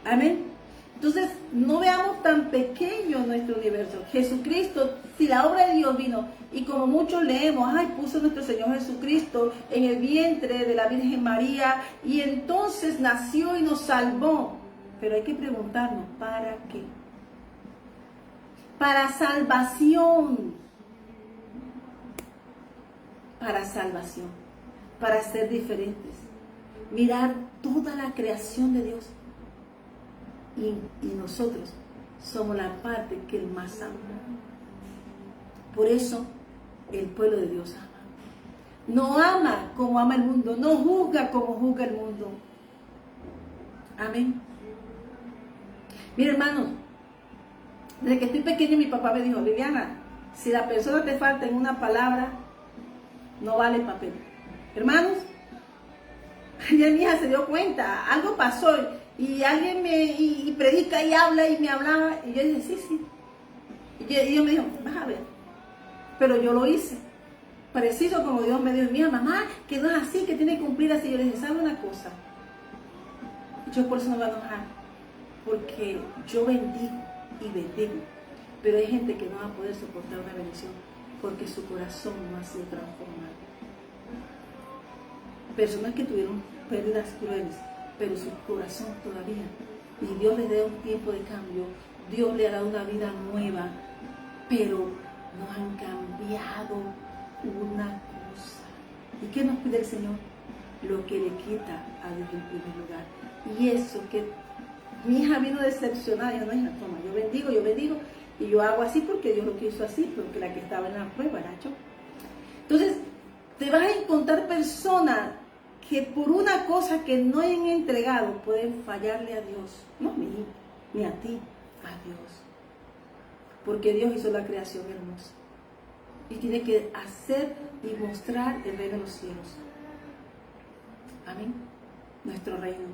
Amén. Entonces, no veamos tan pequeño nuestro universo. Jesucristo, si la obra de Dios vino, y como muchos leemos, puso nuestro Señor Jesucristo en el vientre de la Virgen María, y entonces nació y nos salvó. Pero hay que preguntarnos, ¿para qué? Para salvación. Para salvación. Para ser diferentes. Mirar toda la creación de Dios. Y nosotros somos la parte que Él más ama. Por eso el pueblo de Dios ama. No ama como ama el mundo, no juzga como juzga el mundo. Amén. Mira, hermanos, desde que estoy pequeño mi papá me dijo, Liliana, si la persona te falta en una palabra, no vale el papel. Hermanos, ya mi hija se dio cuenta, algo pasó y alguien me predica y habla y me hablaba, y yo dije, sí. Y ellos me dijo, vas a ver. Pero yo lo hice, preciso como Dios me dijo. Mira, mamá, que no es así, que tiene que cumplir así. Yo le dije, ¿sabe una cosa? Yo por eso no me voy a enojar, porque yo bendigo y bendigo, pero hay gente que no va a poder soportar una bendición porque su corazón no ha sido transformado. Personas que tuvieron pérdidas crueles, pero su corazón todavía, y Dios les da un tiempo de cambio, Dios le hará una vida nueva, pero no han cambiado una cosa. ¿Y qué nos pide el Señor? Lo que le quita a Dios en primer lugar. Y eso que mi hija vino decepcionada, yo no, hija, toma, yo bendigo, y yo hago así porque Dios lo quiso así, porque la que estaba en la prueba era yo. Entonces, te vas a encontrar personas que por una cosa que no hayan entregado pueden fallarle a Dios, no a mí, ni a ti, a Dios. Porque Dios hizo la creación hermosa y tiene que hacer y mostrar el reino de los cielos. Amén. Nuestro reino.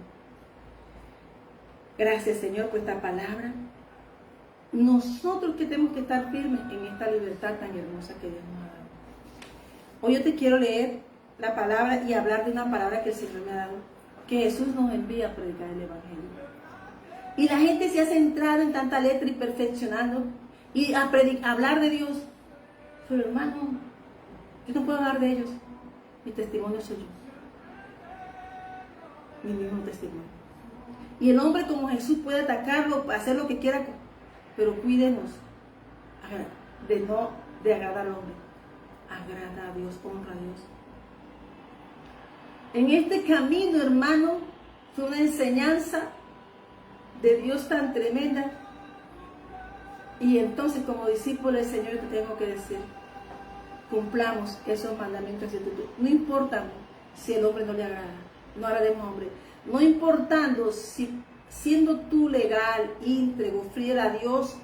Gracias, Señor, por esta palabra. Nosotros que tenemos que estar firmes en esta libertad tan hermosa que Dios nos ha dado. Hoy yo te quiero leer la palabra y hablar de una palabra que el Señor me ha dado, que Jesús nos envía a predicar el Evangelio. Y la gente se ha centrado en tanta letra y perfeccionando y a hablar de Dios. Pero hermano, yo no puedo hablar de ellos. Mi testimonio soy yo. Mi mismo testimonio. Y el hombre como Jesús puede atacarlo, hacer lo que quiera, pero cuidemos de agradar al hombre. agrada a Dios, honra a Dios. En este camino, hermano, fue una enseñanza de Dios tan tremenda. Y entonces, como discípulo del Señor, te tengo que decir, cumplamos esos mandamientos de tu. No importa si el hombre no le agrada, no agrademos a hombre. No importando si siendo tú legal, íntegro, fiel a Dios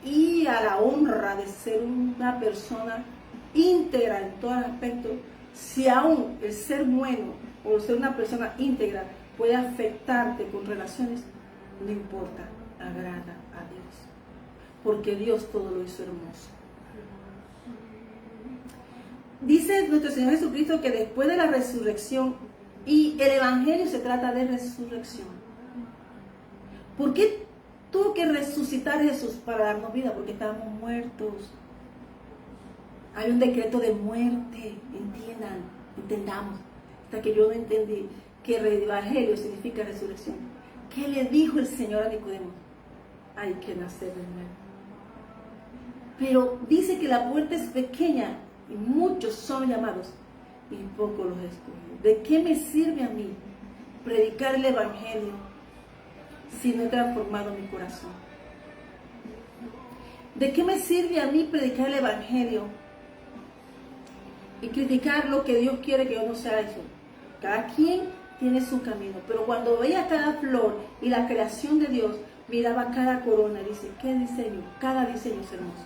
y a la honra de ser una persona íntegra en todos los aspectos, si aún el ser bueno o ser una persona íntegra puede afectarte con relaciones, no importa, agrada a Dios, porque Dios todo lo hizo hermoso. Dice nuestro Señor Jesucristo que después de la resurrección, y el Evangelio se trata de resurrección. ¿Por qué tuvo que resucitar Jesús para darnos vida? Porque estábamos muertos. Hay un decreto de muerte, entendamos. Hasta que yo no entendí que el Evangelio significa resurrección. ¿Qué le dijo el Señor a Nicodemo? Hay que nacer de nuevo. Pero dice que la puerta es pequeña y muchos son llamados y pocos los escogidos. ¿De qué me sirve a mí predicar el Evangelio si no he transformado mi corazón? ¿De qué me sirve a mí predicar el Evangelio y criticar lo que Dios quiere que yo no sea eso? Cada quien tiene su camino, pero cuando veía cada flor y la creación de Dios, miraba cada corona y dice, ¿qué diseño? Cada diseño es hermoso.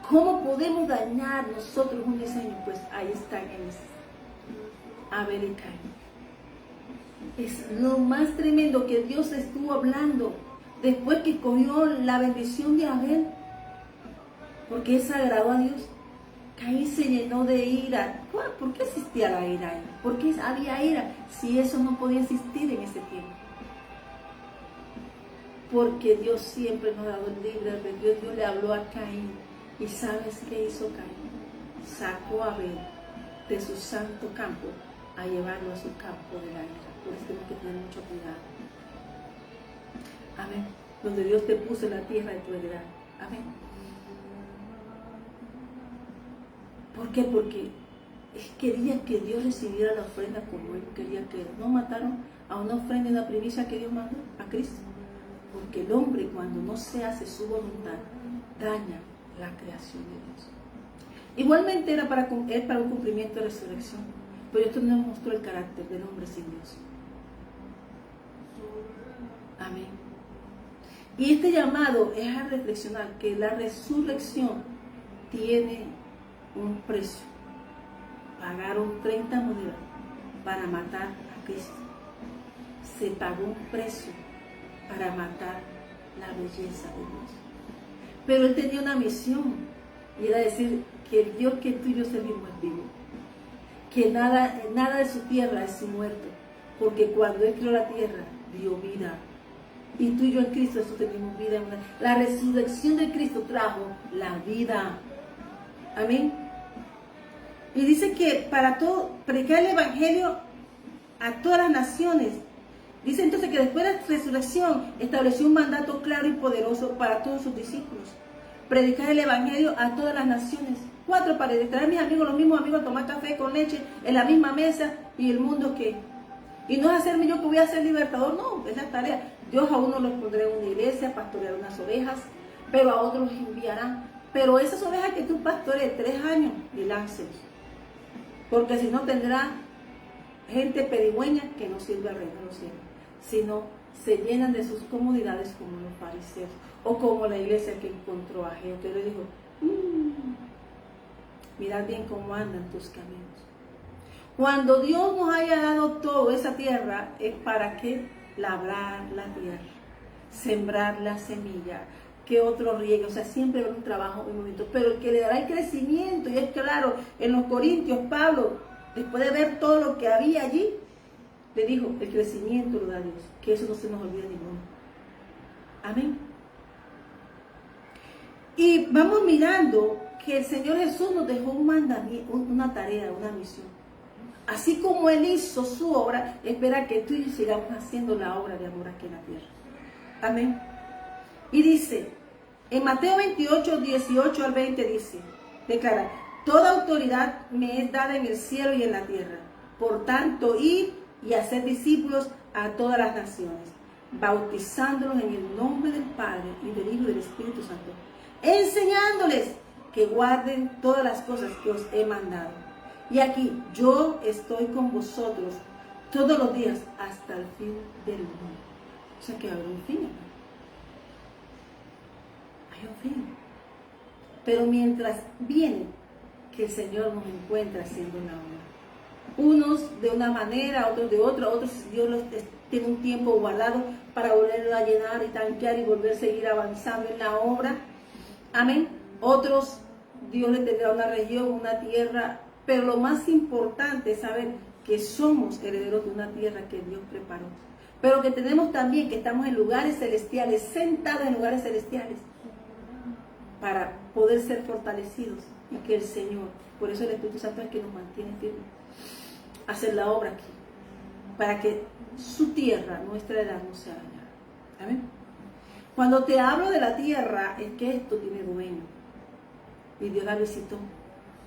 ¿Cómo podemos dañar nosotros un diseño? Pues ahí están ellos, Abel y Caín. Es lo más tremendo que Dios estuvo hablando después que cogió la bendición de Abel, porque es sagrado a Dios. Caín se llenó de ira. ¿Por qué existía la ira ahí? ¿Por qué había ira si eso no podía existir en ese tiempo? Porque Dios siempre nos ha dado el libre albedrío. Dios le habló a Caín. ¿Y sabes qué hizo Caín? Sacó a Abel de su santo campo a llevarlo a su campo de la ira. Por eso tenemos que tener mucho cuidado. Amén. Donde Dios te puso en la tierra de tu heredad. Amén. ¿Por qué? Porque quería que Dios recibiera la ofrenda como Él quería que no mataron a una ofrenda y una primicia que Dios mandó a Cristo. Porque el hombre, cuando no se hace su voluntad, daña la creación de Dios. Igualmente era para un cumplimiento de resurrección, pero esto nos mostró el carácter del hombre sin Dios. Amén. Y este llamado es a reflexionar que la resurrección tiene un precio. Pagaron 30 monedas para matar a Cristo. Se pagó un precio para matar la belleza de Dios. Pero Él tenía una misión, y era decir que el Dios que tú y yo servimos es vivo, que nada de su tierra es muerto, porque cuando Él creó la tierra, dio vida. Y tú y yo en Cristo eso tenemos vida. La resurrección de Cristo trajo la vida. Amén. Y dice que para todo, predicar el Evangelio a todas las naciones. Dice entonces que después de la resurrección estableció un mandato claro y poderoso para todos sus discípulos. Predicar el Evangelio a todas las naciones. 4 paredes, traer a mis amigos, los mismos amigos, a tomar café con leche en la misma mesa. ¿Y el mundo qué? Y no es hacerme yo que voy a ser libertador, no, es la tarea. Dios a uno los pondrá en una iglesia, pastorear unas ovejas, pero a otros los enviará. Pero esas ovejas que tú pastorees 3 años, y láncelos. Porque si no tendrá gente pedigüeña que no sirve al reino de los cielos, sino se llenan de sus comodidades como los fariseos, o como la iglesia que encontró a Jehová, que le dijo, mirad bien cómo andan tus caminos. Cuando Dios nos haya dado toda esa tierra, es para que labrar la tierra, sembrar la semilla, que otro riegue, o sea, siempre habrá un trabajo, un momento, pero el que le dará el crecimiento, y es claro, en los Corintios, Pablo, después de ver todo lo que había allí, le dijo, el crecimiento lo da Dios, que eso no se nos olvide ninguno. Amén. Y vamos mirando que el Señor Jesús nos dejó un mandamiento, una tarea, una misión. Así como Él hizo su obra, espera que tú y yo sigamos haciendo la obra de amor aquí en la tierra. Amén. Y dice, en Mateo 28, 18 al 20 dice, declara, Toda autoridad me es dada en el cielo y en la tierra. Por tanto, id y hacer discípulos a todas las naciones, bautizándolos en el nombre del Padre y del Hijo y del Espíritu Santo, enseñándoles que guarden todas las cosas que os he mandado. Y aquí, yo estoy con vosotros todos los días hasta el fin del mundo. O sea que habrá un fin. Hay un fin. Pero mientras viene, que el Señor nos encuentra haciendo una obra. Unos de una manera, otros de otra, otros Dios los tiene un tiempo guardado para volverlo a llenar y tanquear y volver a seguir avanzando en la obra. Amén. Otros, Dios le tendrá una región, una tierra, pero lo más importante es saber que somos herederos de una tierra que Dios preparó. Pero que tenemos también, que estamos en lugares celestiales, sentados en lugares celestiales, para poder ser fortalecidos y que el Señor, por eso el Espíritu Santo es que nos mantiene firmes, hacer la obra aquí, para que su tierra, nuestra edad, no sea dañada. Amén. Cuando te hablo de la tierra, es que esto tiene dueño. Y Dios la visitó.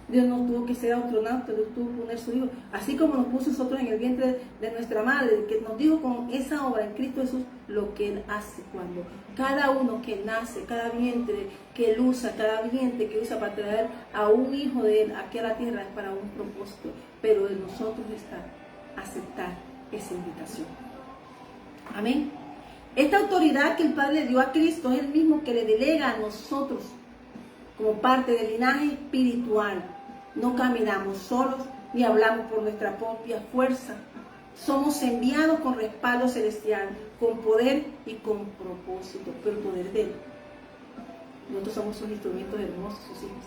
Dios no tuvo que ser astronauta, Dios tuvo que poner su Hijo. Así como nos puso nosotros en el vientre de nuestra madre, que nos dijo con esa obra en Cristo Jesús lo que Él hace cuando cada uno que nace, cada vientre que Él usa, cada vientre que usa para traer a un hijo de Él aquí a la tierra es para un propósito. Pero de nosotros está aceptar esa invitación. Amén. Esta autoridad que el Padre le dio a Cristo es el mismo que le delega a nosotros como parte del linaje espiritual. No caminamos solos ni hablamos por nuestra propia fuerza. Somos enviados con respaldo celestial, con poder y con propósito, pero el poder de Él. Nosotros somos sus instrumentos hermosos, sus hijos,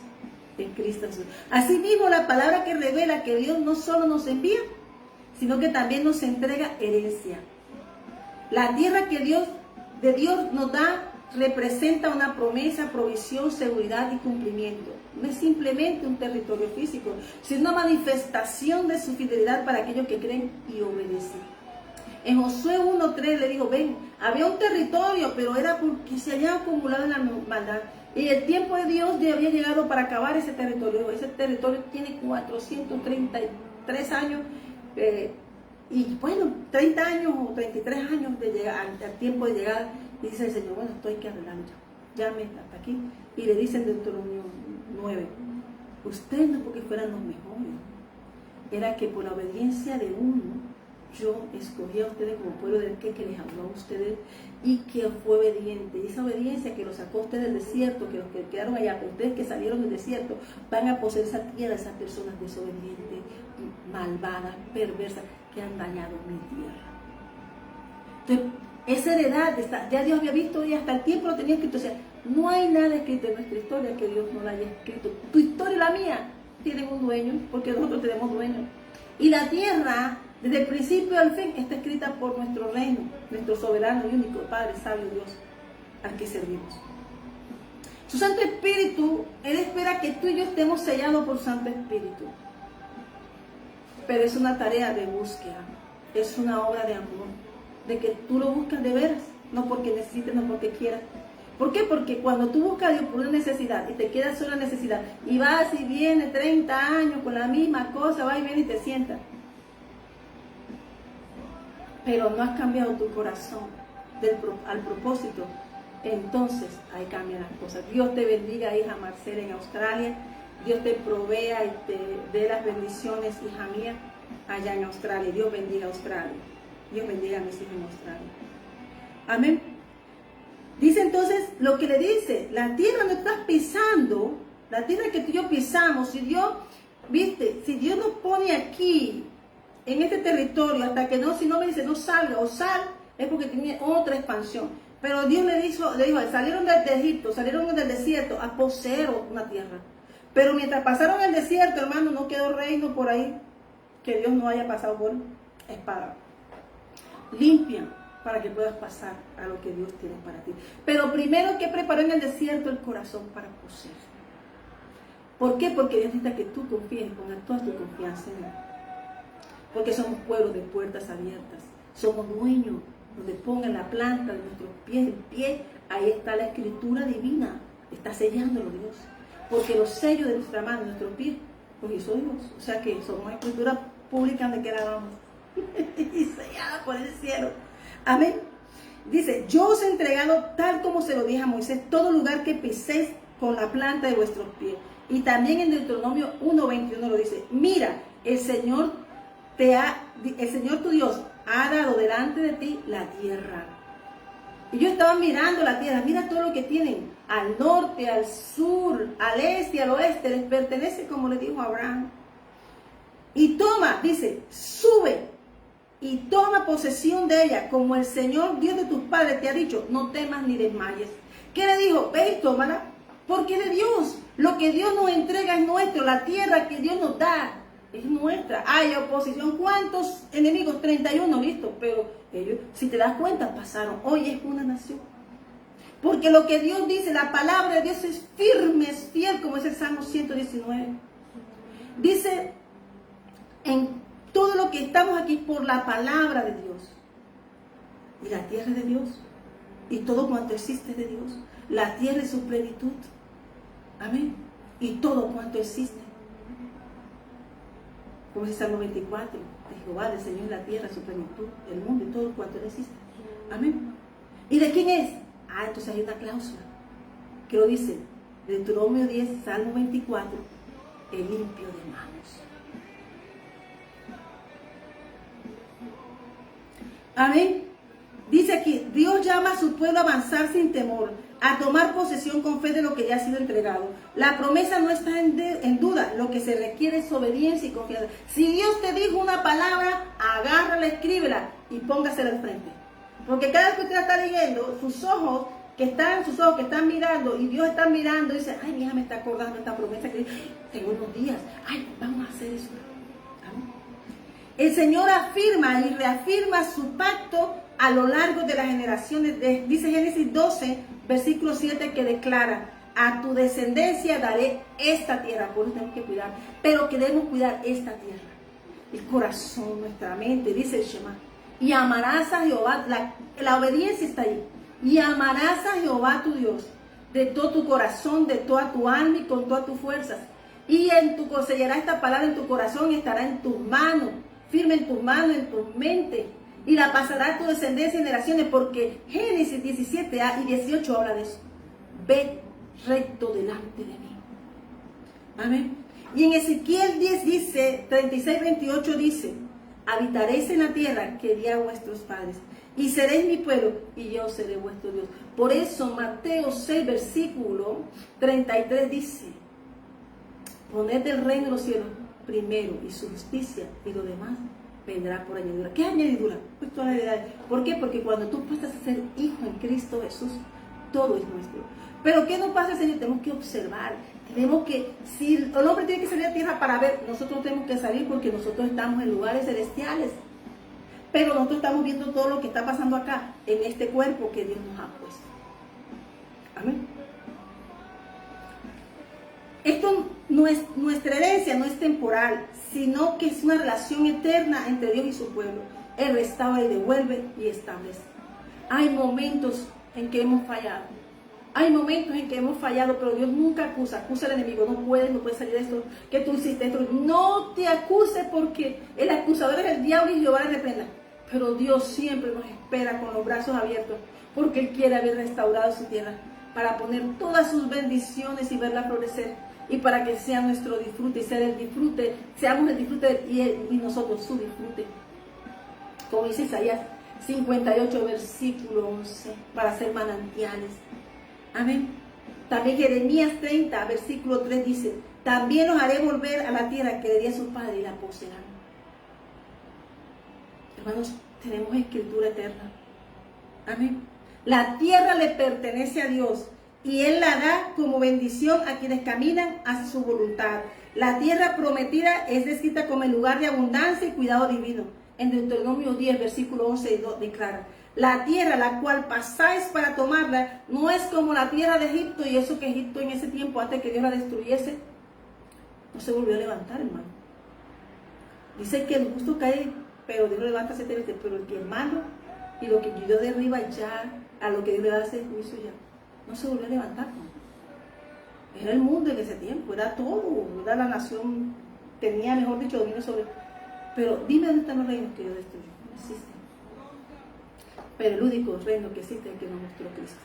en Cristo Jesús. Asimismo, la palabra que revela que Dios no solo nos envía, sino que también nos entrega herencia. La tierra que Dios nos da representa una promesa, provisión, seguridad y cumplimiento. No es simplemente un territorio físico, sino una manifestación de su fidelidad para aquellos que creen y obedecen. En Josué 1:3 le digo, ven, había un territorio, pero era porque se había acumulado en la maldad. Y el tiempo de Dios ya había llegado para acabar ese territorio. Ese territorio tiene 433 años. Y bueno, 30 años o 33 años de llegar, al tiempo de llegar. Y dice el Señor, bueno, esto hay que arreglarlo ya. Llame hasta aquí. Y le dicen en Deuteronomio 9, ustedes no porque fueran los mejores, era que por la obediencia de uno, yo escogí a ustedes como pueblo del que les habló a ustedes y que fue obediente. Y esa obediencia que los sacó a ustedes del desierto, que los que quedaron allá, ustedes que salieron del desierto, van a poseer esa tierra, esas personas desobedientes, malvadas, perversas, que han dañado mi tierra. Entonces, esa heredad, ya Dios había visto y hasta el tiempo lo tenía escrito. O sea, no hay nada escrito en nuestra historia que Dios no la haya escrito. Tu historia y la mía tienen un dueño, porque nosotros tenemos dueño. Y la tierra, desde el principio al fin, está escrita por nuestro reino, nuestro soberano y único Padre, sabio Dios, al que servimos. Su Santo Espíritu, Él espera que tú y yo estemos sellados por Santo Espíritu. Pero es una tarea de búsqueda, es una obra de amor, de que tú lo buscas de veras, no porque necesites, no porque quieras. ¿Por qué? Porque cuando tú buscas a Dios por una necesidad y te quedas sola necesidad y vas y vienes 30 años con la misma cosa, vas y vienes y te sientas, pero no has cambiado tu corazón al propósito, entonces ahí cambian las cosas. Dios te bendiga, hija Marcela, en Australia. Dios te provea y te dé las bendiciones, hija mía, allá en Australia. Dios bendiga a Australia. Dios bendiga a mis hijos en Australia. Amén. Dice entonces lo que le dice, la tierra donde estás pisando, la tierra que tú y yo pisamos, si Dios nos pone aquí, en este territorio, hasta que no, si no me dice no salga o sal, es porque tiene otra expansión. Pero Dios le dijo, salieron de Egipto, salieron del desierto a poseer una tierra. Pero mientras pasaron el desierto, hermano, no quedó reino por ahí que Dios no haya pasado por espada. Limpia para que puedas pasar a lo que Dios tiene para ti. Pero primero que preparó en el desierto el corazón para poseer. ¿Por qué? Porque Dios necesita que tú confíes, pongas toda tu confianza en Él. Porque somos pueblos de puertas abiertas. Somos dueños. Donde pongan la planta de nuestros pies, el pie, ahí está la escritura divina. Está sellándolo Dios. porque los sellos de nuestra mano, nuestros pies, los hizo Dios. O sea que somos escritura pública donde quiera vamos. Y sellada por el cielo. Amén. Dice, yo os he entregado tal como se lo dije a Moisés, todo lugar que piséis con la planta de vuestros pies. Y también en Deuteronomio 1:21 lo dice, mira, el Señor tu Dios ha dado delante de ti la tierra. Y yo estaba mirando la tierra, mira todo lo que tienen, al norte, al sur, al este, al oeste, les pertenece como le dijo a Abraham. Y toma, dice, sube y toma posesión de ella, como el Señor Dios de tus padres te ha dicho, no temas ni desmayes. ¿Qué le dijo? Ve y tómala, porque es de Dios. Lo que Dios nos entrega es nuestro, la tierra que Dios nos da es nuestra. Hay oposición. ¿Cuántos enemigos? 31, listo. Pero ellos, si te das cuenta, pasaron. Hoy es una nación. Porque lo que Dios dice, la palabra de Dios es firme, es fiel, como es el Salmo 119. Dice, en todo lo que estamos aquí por la palabra de Dios. Y la tierra es de Dios. Y todo cuanto existe es de Dios. La tierra es su plenitud. Amén. Y todo cuanto existe. Como es el Salmo 24, de Jehová, del Señor, la tierra, su plenitud, el mundo y todo cuanto existe. Amén. ¿Y de quién es? Ah, entonces hay una cláusula que lo dice, Deuteronomio 10, Salmo 24, el limpio de manos. Amén. Dice aquí, Dios llama a su pueblo a avanzar sin temor, a tomar posesión con fe de lo que ya ha sido entregado. La promesa no está en duda, lo que se requiere es obediencia y confianza. Si Dios te dijo una palabra, agárrala, escríbela y póngasela al frente. Porque cada vez que usted la está leyendo, sus ojos que están mirando, y Dios está mirando, y dice, ay, mi hija me está acordando de esta promesa que tengo unos días, ay, vamos a hacer eso. ¿Amén? El Señor afirma y reafirma su pacto a lo largo de las generaciones. Dice Génesis 12, versículo 7, que declara, a tu descendencia daré esta tierra. Por eso tenemos que cuidar, pero queremos cuidar esta tierra, el corazón, nuestra mente. Dice el Shema, y amarás a Jehová, la obediencia está ahí, y amarás a Jehová tu Dios de todo tu corazón, de toda tu alma y con todas tus fuerzas. Y sellará esta palabra en tu corazón y estará en tus manos, firme en tus manos, en tu mente, y la pasará a tu descendencia en generaciones, porque Génesis 17 y 18 habla de eso. Ve recto delante de mí. Amén. Y en Ezequiel 10 dice, 36, 28 dice, habitaréis en la tierra que di a vuestros padres, y seréis mi pueblo, y yo seré vuestro Dios. Por eso Mateo 6, versículo 33 dice, poned el reino de los cielos primero y su justicia, y lo demás vendrá por añadidura. ¿Qué añadidura? Pues toda la edad. ¿Por qué? Porque cuando tú pasas a ser hijo en Cristo Jesús, todo es nuestro. Pero ¿qué nos pasa, Señor? Tenemos que observar. Tenemos que, si el hombre tiene que salir a tierra para ver, nosotros tenemos que salir porque nosotros estamos en lugares celestiales. Pero nosotros estamos viendo todo lo que está pasando acá, en este cuerpo que Dios nos ha puesto. Amén. Esto no es, nuestra herencia no es temporal, sino que es una relación eterna entre Dios y su pueblo. Él restaura y devuelve y establece. Hay momentos en que hemos fallado. Hay momentos en que hemos fallado, pero Dios nunca acusa al enemigo. No puedes salir de esto, que tú hiciste esto. No te acuse, porque el acusador es el diablo y Jehová le reprenda. Pero Dios siempre nos espera con los brazos abiertos, porque Él quiere haber restaurado su tierra, para poner todas sus bendiciones y verla florecer, y para que sea nuestro disfrute y sea el disfrute, seamos el disfrute y nosotros su disfrute. Como dice Isaías 58, versículo 11, para ser manantiales. Amén. También Jeremías 30, versículo 3 dice, también los haré volver a la tierra que le di a su padre y la poseerán. Hermanos, tenemos escritura eterna. Amén. La tierra le pertenece a Dios y Él la da como bendición a quienes caminan a su voluntad. La tierra prometida es descrita como el lugar de abundancia y cuidado divino. En Deuteronomio 10, versículo 11 y 2 declara, la tierra la cual pasáis para tomarla no es como la tierra de Egipto, y eso que Egipto en ese tiempo, antes que Dios la destruyese, no se volvió a levantar, hermano. Dice que el justo cae, pero Dios lo levanta 7 veces, pero el que es malo y lo que Dios derriba ya, a lo que Dios le va a hacer juicio ya, no se volvió a levantar, ¿no? Era el mundo en ese tiempo, era todo, era la nación, tenía, mejor dicho, dominio sobre. Pero dime dónde están los reinos que Dios destruyó. No existen. Pero el único reino que existe es el que nos mostró Cristo.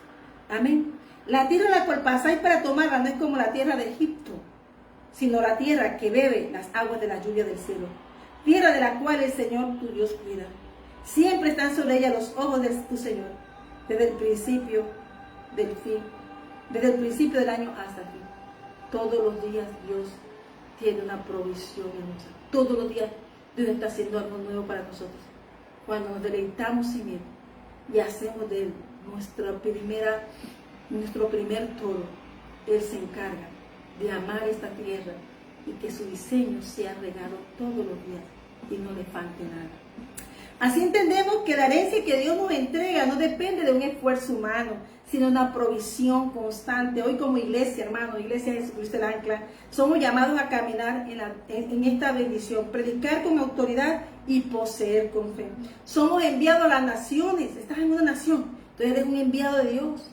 Amén. La tierra a la cual pasáis para tomarla no es como la tierra de Egipto, sino la tierra que bebe las aguas de la lluvia del cielo, tierra de la cual el Señor tu Dios cuida. Siempre están sobre ella los ojos de tu Señor, desde el principio del fin, desde el principio del año hasta el fin. Todos los días Dios tiene una provisión hermosa. Todos los días Dios está haciendo algo nuevo para nosotros. Cuando nos deleitamos en Él y hacemos de Él nuestro primer todo, Él se encarga de amar esta tierra y que su diseño sea regado todos los días y no le falte nada. Así entendemos que la herencia que Dios nos entrega no depende de un esfuerzo humano, sino una provisión constante. Hoy como iglesia, hermano, Iglesia de Jesucristo el Ancla, somos llamados a caminar en esta bendición, predicar con autoridad y poseer con fe. Somos enviados a las naciones. Estás en una nación, tú eres un enviado de Dios.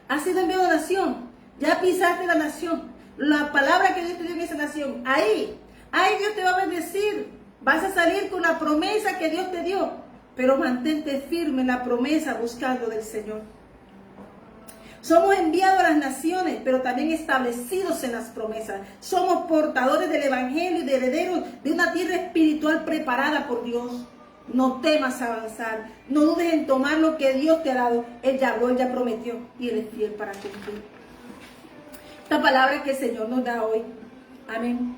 Has sido enviado a la nación, ya pisaste la nación. La palabra que Dios te dio en esa nación, ahí Dios te va a bendecir. Vas a salir con la promesa que Dios te dio, pero mantente firme en la promesa buscando del Señor. Somos enviados a las naciones, pero también establecidos en las promesas. Somos portadores del Evangelio y de herederos de una tierra espiritual preparada por Dios. No temas avanzar, no dudes en tomar lo que Dios te ha dado. Él ya habló, Él ya prometió y Él es fiel para cumplir. Esta palabra que el Señor nos da hoy, amén,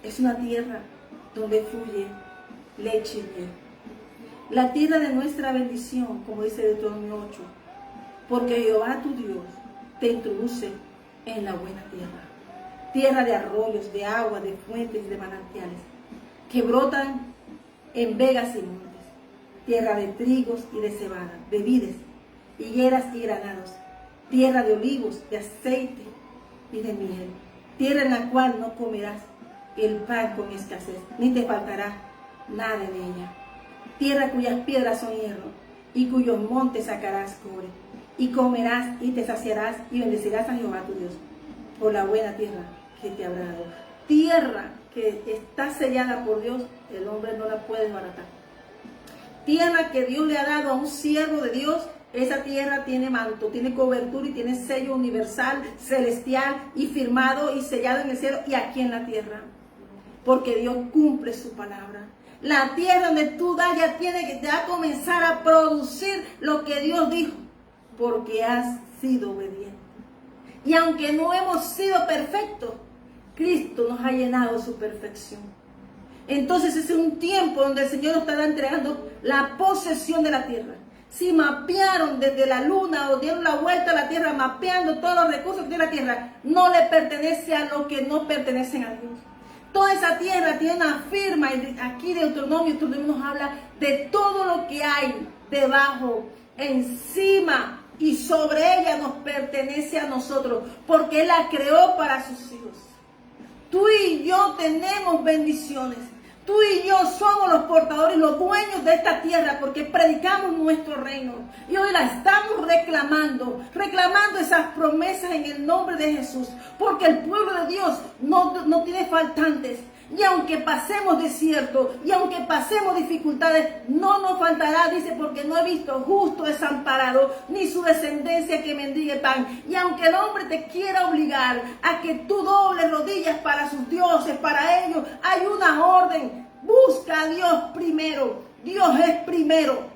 es una tierra donde fluye leche y miel. La tierra de nuestra bendición, como dice Deuteronomio 8, porque Jehová tu Dios te introduce en la buena tierra. Tierra de arroyos, de agua, de fuentes y de manantiales, que brotan en vegas y montes. Tierra de trigos y de cebada, de vides, higueras y granados. Tierra de olivos, de aceite y de miel. Tierra en la cual no comerás el pan con escasez, ni te faltará nada en ella. Tierra cuyas piedras son hierro, y cuyos montes sacarás cobre. Y comerás y te saciarás y bendecirás a Jehová tu Dios por la buena tierra que te habrá dado. Tierra que está sellada por Dios, el hombre no la puede desbaratar. Tierra que Dios le ha dado a un siervo de Dios. Esa tierra tiene manto, tiene cobertura y tiene sello universal, celestial y firmado y sellado en el cielo y aquí en la tierra. Porque Dios cumple su palabra. La tierra donde tú das ya tiene que ya comenzar a producir lo que Dios dijo. Porque has sido obediente. Y aunque no hemos sido perfectos, Cristo nos ha llenado de su perfección. Entonces ese es un tiempo donde el Señor nos estará entregando la posesión de la tierra. Si mapearon desde la luna o dieron la vuelta a la tierra mapeando todos los recursos que tiene la tierra, no le pertenece a los que no pertenecen a Dios. Toda esa tierra tiene una firma, y aquí Deuteronomio nos habla de todo lo que hay debajo, encima y sobre ella nos pertenece a nosotros, porque Él la creó para sus hijos. Tú y yo tenemos bendiciones. Tú y yo somos los portadores y los dueños de esta tierra porque predicamos nuestro reino. Y hoy la estamos reclamando esas promesas en el nombre de Jesús. Porque el pueblo de Dios no tiene faltantes. Y aunque pasemos desierto, y aunque pasemos dificultades, no nos faltará, dice, porque no he visto justo desamparado, ni su descendencia que mendigue pan. Y aunque el hombre te quiera obligar a que tú dobles rodillas para sus dioses, para ellos, hay una orden. Busca a Dios primero. Dios es primero.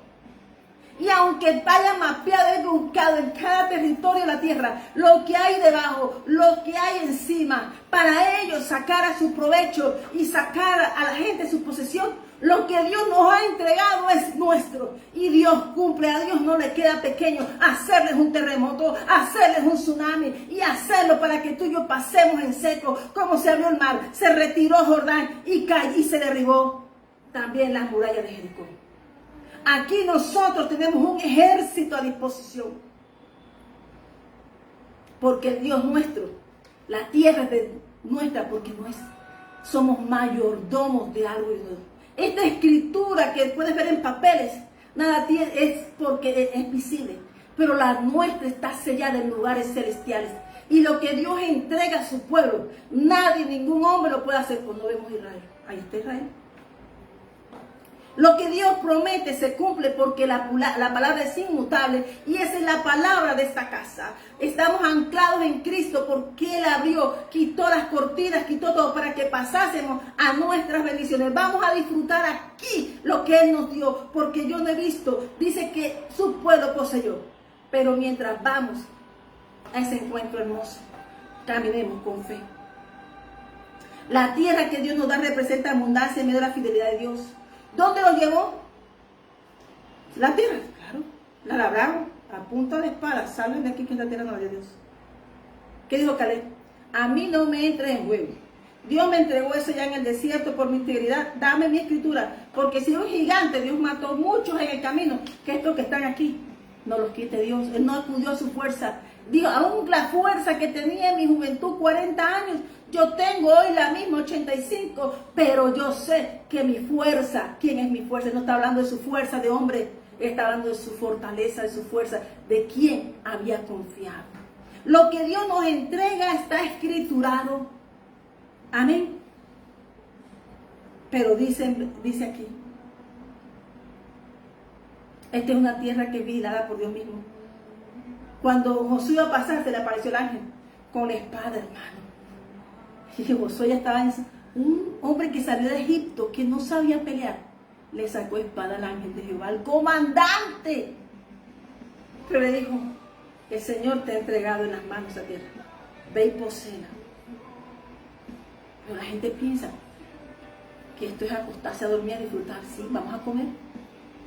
Y aunque vaya mapeado y buscado en cada territorio de la tierra, lo que hay debajo, lo que hay encima, para ellos sacar a su provecho y sacar a la gente su posesión, lo que Dios nos ha entregado es nuestro. Y Dios cumple, a Dios no le queda pequeño hacerles un terremoto, hacerles un tsunami y hacerlo para que tú y yo pasemos en seco, como se abrió el mar, se retiró Jordán y cayó y se derribó también las murallas de Jericó. Aquí nosotros tenemos un ejército a disposición. Porque el Dios nuestro, la tierra es nuestra porque somos mayordomos de algo y de otro. Esta escritura que puedes ver en papeles, nada tiene, es porque es visible. Pero la nuestra está sellada en lugares celestiales. Y lo que Dios entrega a su pueblo, nadie, ningún hombre lo puede hacer. Cuando vemos a Israel, ahí está Israel. Lo que Dios promete se cumple porque la palabra es inmutable y esa es la palabra de esta casa. Estamos anclados en Cristo porque Él abrió, quitó las cortinas, quitó todo para que pasásemos a nuestras bendiciones. Vamos a disfrutar aquí lo que Él nos dio porque yo no he visto, dice que su pueblo poseyó. Pero mientras vamos a ese encuentro hermoso, caminemos con fe. La tierra que Dios nos da representa abundancia en medio de la fidelidad de Dios. ¿Dónde los llevó? La tierra, claro. La labraron a punta de espada. Salven de aquí que es la tierra no de Dios. ¿Qué dijo Caleb? A mí no me entres en juego. Dios me entregó eso ya en el desierto por mi integridad. Dame mi escritura. Porque si es un gigante, Dios mató muchos en el camino. Que estos que están aquí, no los quite Dios. Él no acudió a su fuerza. Dijo, aún la fuerza que tenía en mi juventud, 40 años, yo tengo hoy la misma, 85, pero yo sé que mi fuerza, ¿quién es mi fuerza? No está hablando de su fuerza de hombre, está hablando de su fortaleza, de su fuerza, de quién había confiado. Lo que Dios nos entrega está escriturado. Amén. Pero dice aquí, esta es una tierra que es vigilada por Dios mismo. Cuando Josué iba a pasar, se le apareció el ángel con la espada, hermano. Y Josué ya estaba en un hombre que salió de Egipto, que no sabía pelear. Le sacó espada al ángel de Jehová, al comandante. Pero le dijo, el Señor te ha entregado en las manos a tierra. Ve y poséela. Pero la gente piensa que esto es acostarse a dormir, a disfrutar. Sí, vamos a comer,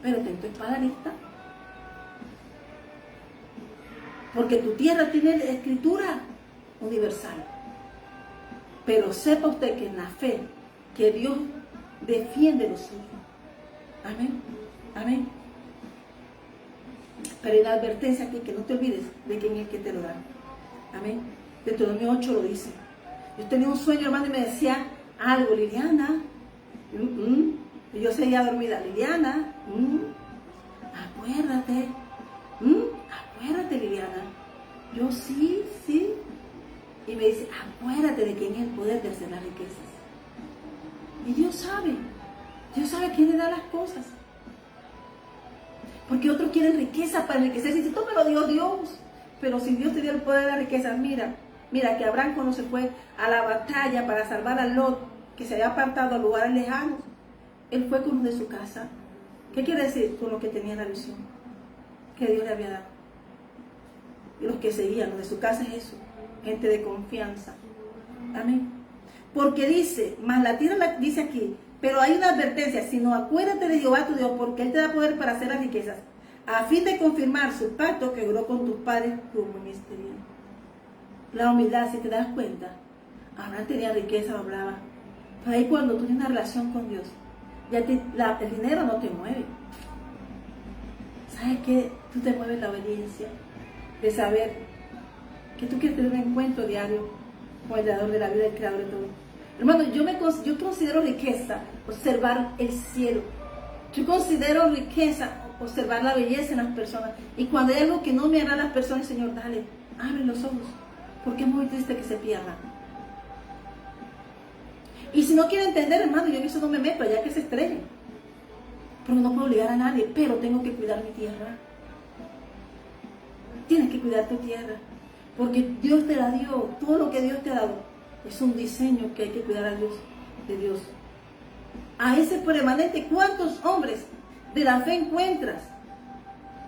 pero ten tu espada lista. Porque tu tierra tiene escritura universal. Pero sepa usted que en la fe, que Dios defiende lo suyo. Amén. Amén. Pero hay una advertencia aquí, que no te olvides de quién es que te lo da. Amén. Deuteronomio 8 lo dice. Yo tenía un sueño, hermano, y me decía algo, Liliana. Y yo seguía dormida. Liliana, acuérdate. Acuérdate, Liliana. Yo sí. Y me dice, acuérdate de quién es el poder de hacer las riquezas. Y Dios sabe quién le da las cosas. Porque otros quieren riqueza para enriquecerse. Y dice, tú me lo dio Dios. Pero si Dios te dio el poder de la riqueza, mira que Abraham cuando se fue a la batalla para salvar a Lot, que se había apartado a lugares lejanos, él fue con los de su casa. ¿Qué quiere decir? Con los que tenían la visión que Dios le había dado. Y los que seguían, los de su casa es eso. Gente de confianza. Amén. Porque dice, más la tierra dice aquí, pero hay una advertencia, sino acuérdate de Jehová tu Dios, porque Él te da poder para hacer las riquezas, a fin de confirmar su pacto que juró con tus padres como en este día. La humildad, si te das cuenta, Abraham tenía riqueza, hablaba. Pero ahí cuando tú tienes una relación con Dios, ya el dinero no te mueve. ¿Sabes qué? Tú te mueves la obediencia de saber que tú quieres tener un encuentro diario con el dador de la vida, el creador de todo. Hermano, yo considero riqueza observar el cielo. Yo considero riqueza observar la belleza en las personas. Y cuando hay algo que no me hará a las personas, Señor, dale, abre los ojos. Porque es muy triste que se pierdan. Y si no quiere entender, hermano, yo en eso no me meto, allá que se estrellen. Pero no puedo obligar a nadie, pero tengo que cuidar mi tierra. Tienes que cuidar tu tierra. Porque Dios te la dio, todo lo que Dios te ha dado es un diseño que hay que cuidar de Dios. A ese permanente, ¿cuántos hombres de la fe encuentras?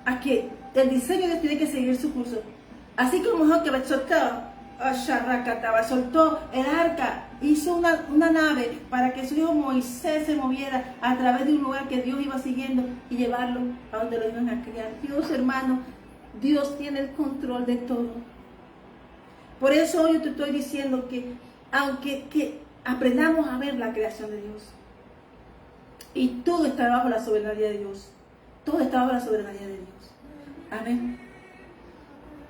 A que el diseño de Dios tiene que seguir su curso. Así como Josué soltó el arca, hizo una nave para que su hijo Moisés se moviera a través de un lugar que Dios iba siguiendo y llevarlo a donde lo iban a criar. Dios, hermano, Dios tiene el control de todo. Por eso hoy yo te estoy diciendo que aunque aprendamos a ver la creación de Dios, y todo está bajo la soberanía de Dios, todo está bajo la soberanía de Dios. Amén.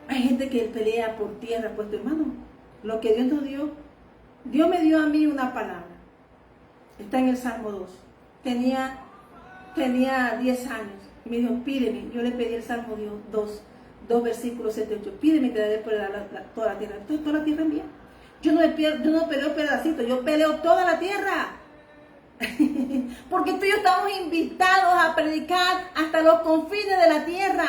Hay gente que pelea por tierra, pues hermano, lo que Dios nos dio, Dios me dio a mí una palabra. Está en el Salmo 2. Tenía 10 años y me dijo, pídeme. Yo le pedí el Salmo 2. 2 versículos 7 y 8. Pídeme y te daré por toda la tierra. Entonces, toda la tierra es mía. Yo no peleo pedacitos, yo peleo toda la tierra. Porque tú y yo estamos invitados a predicar hasta los confines de la tierra.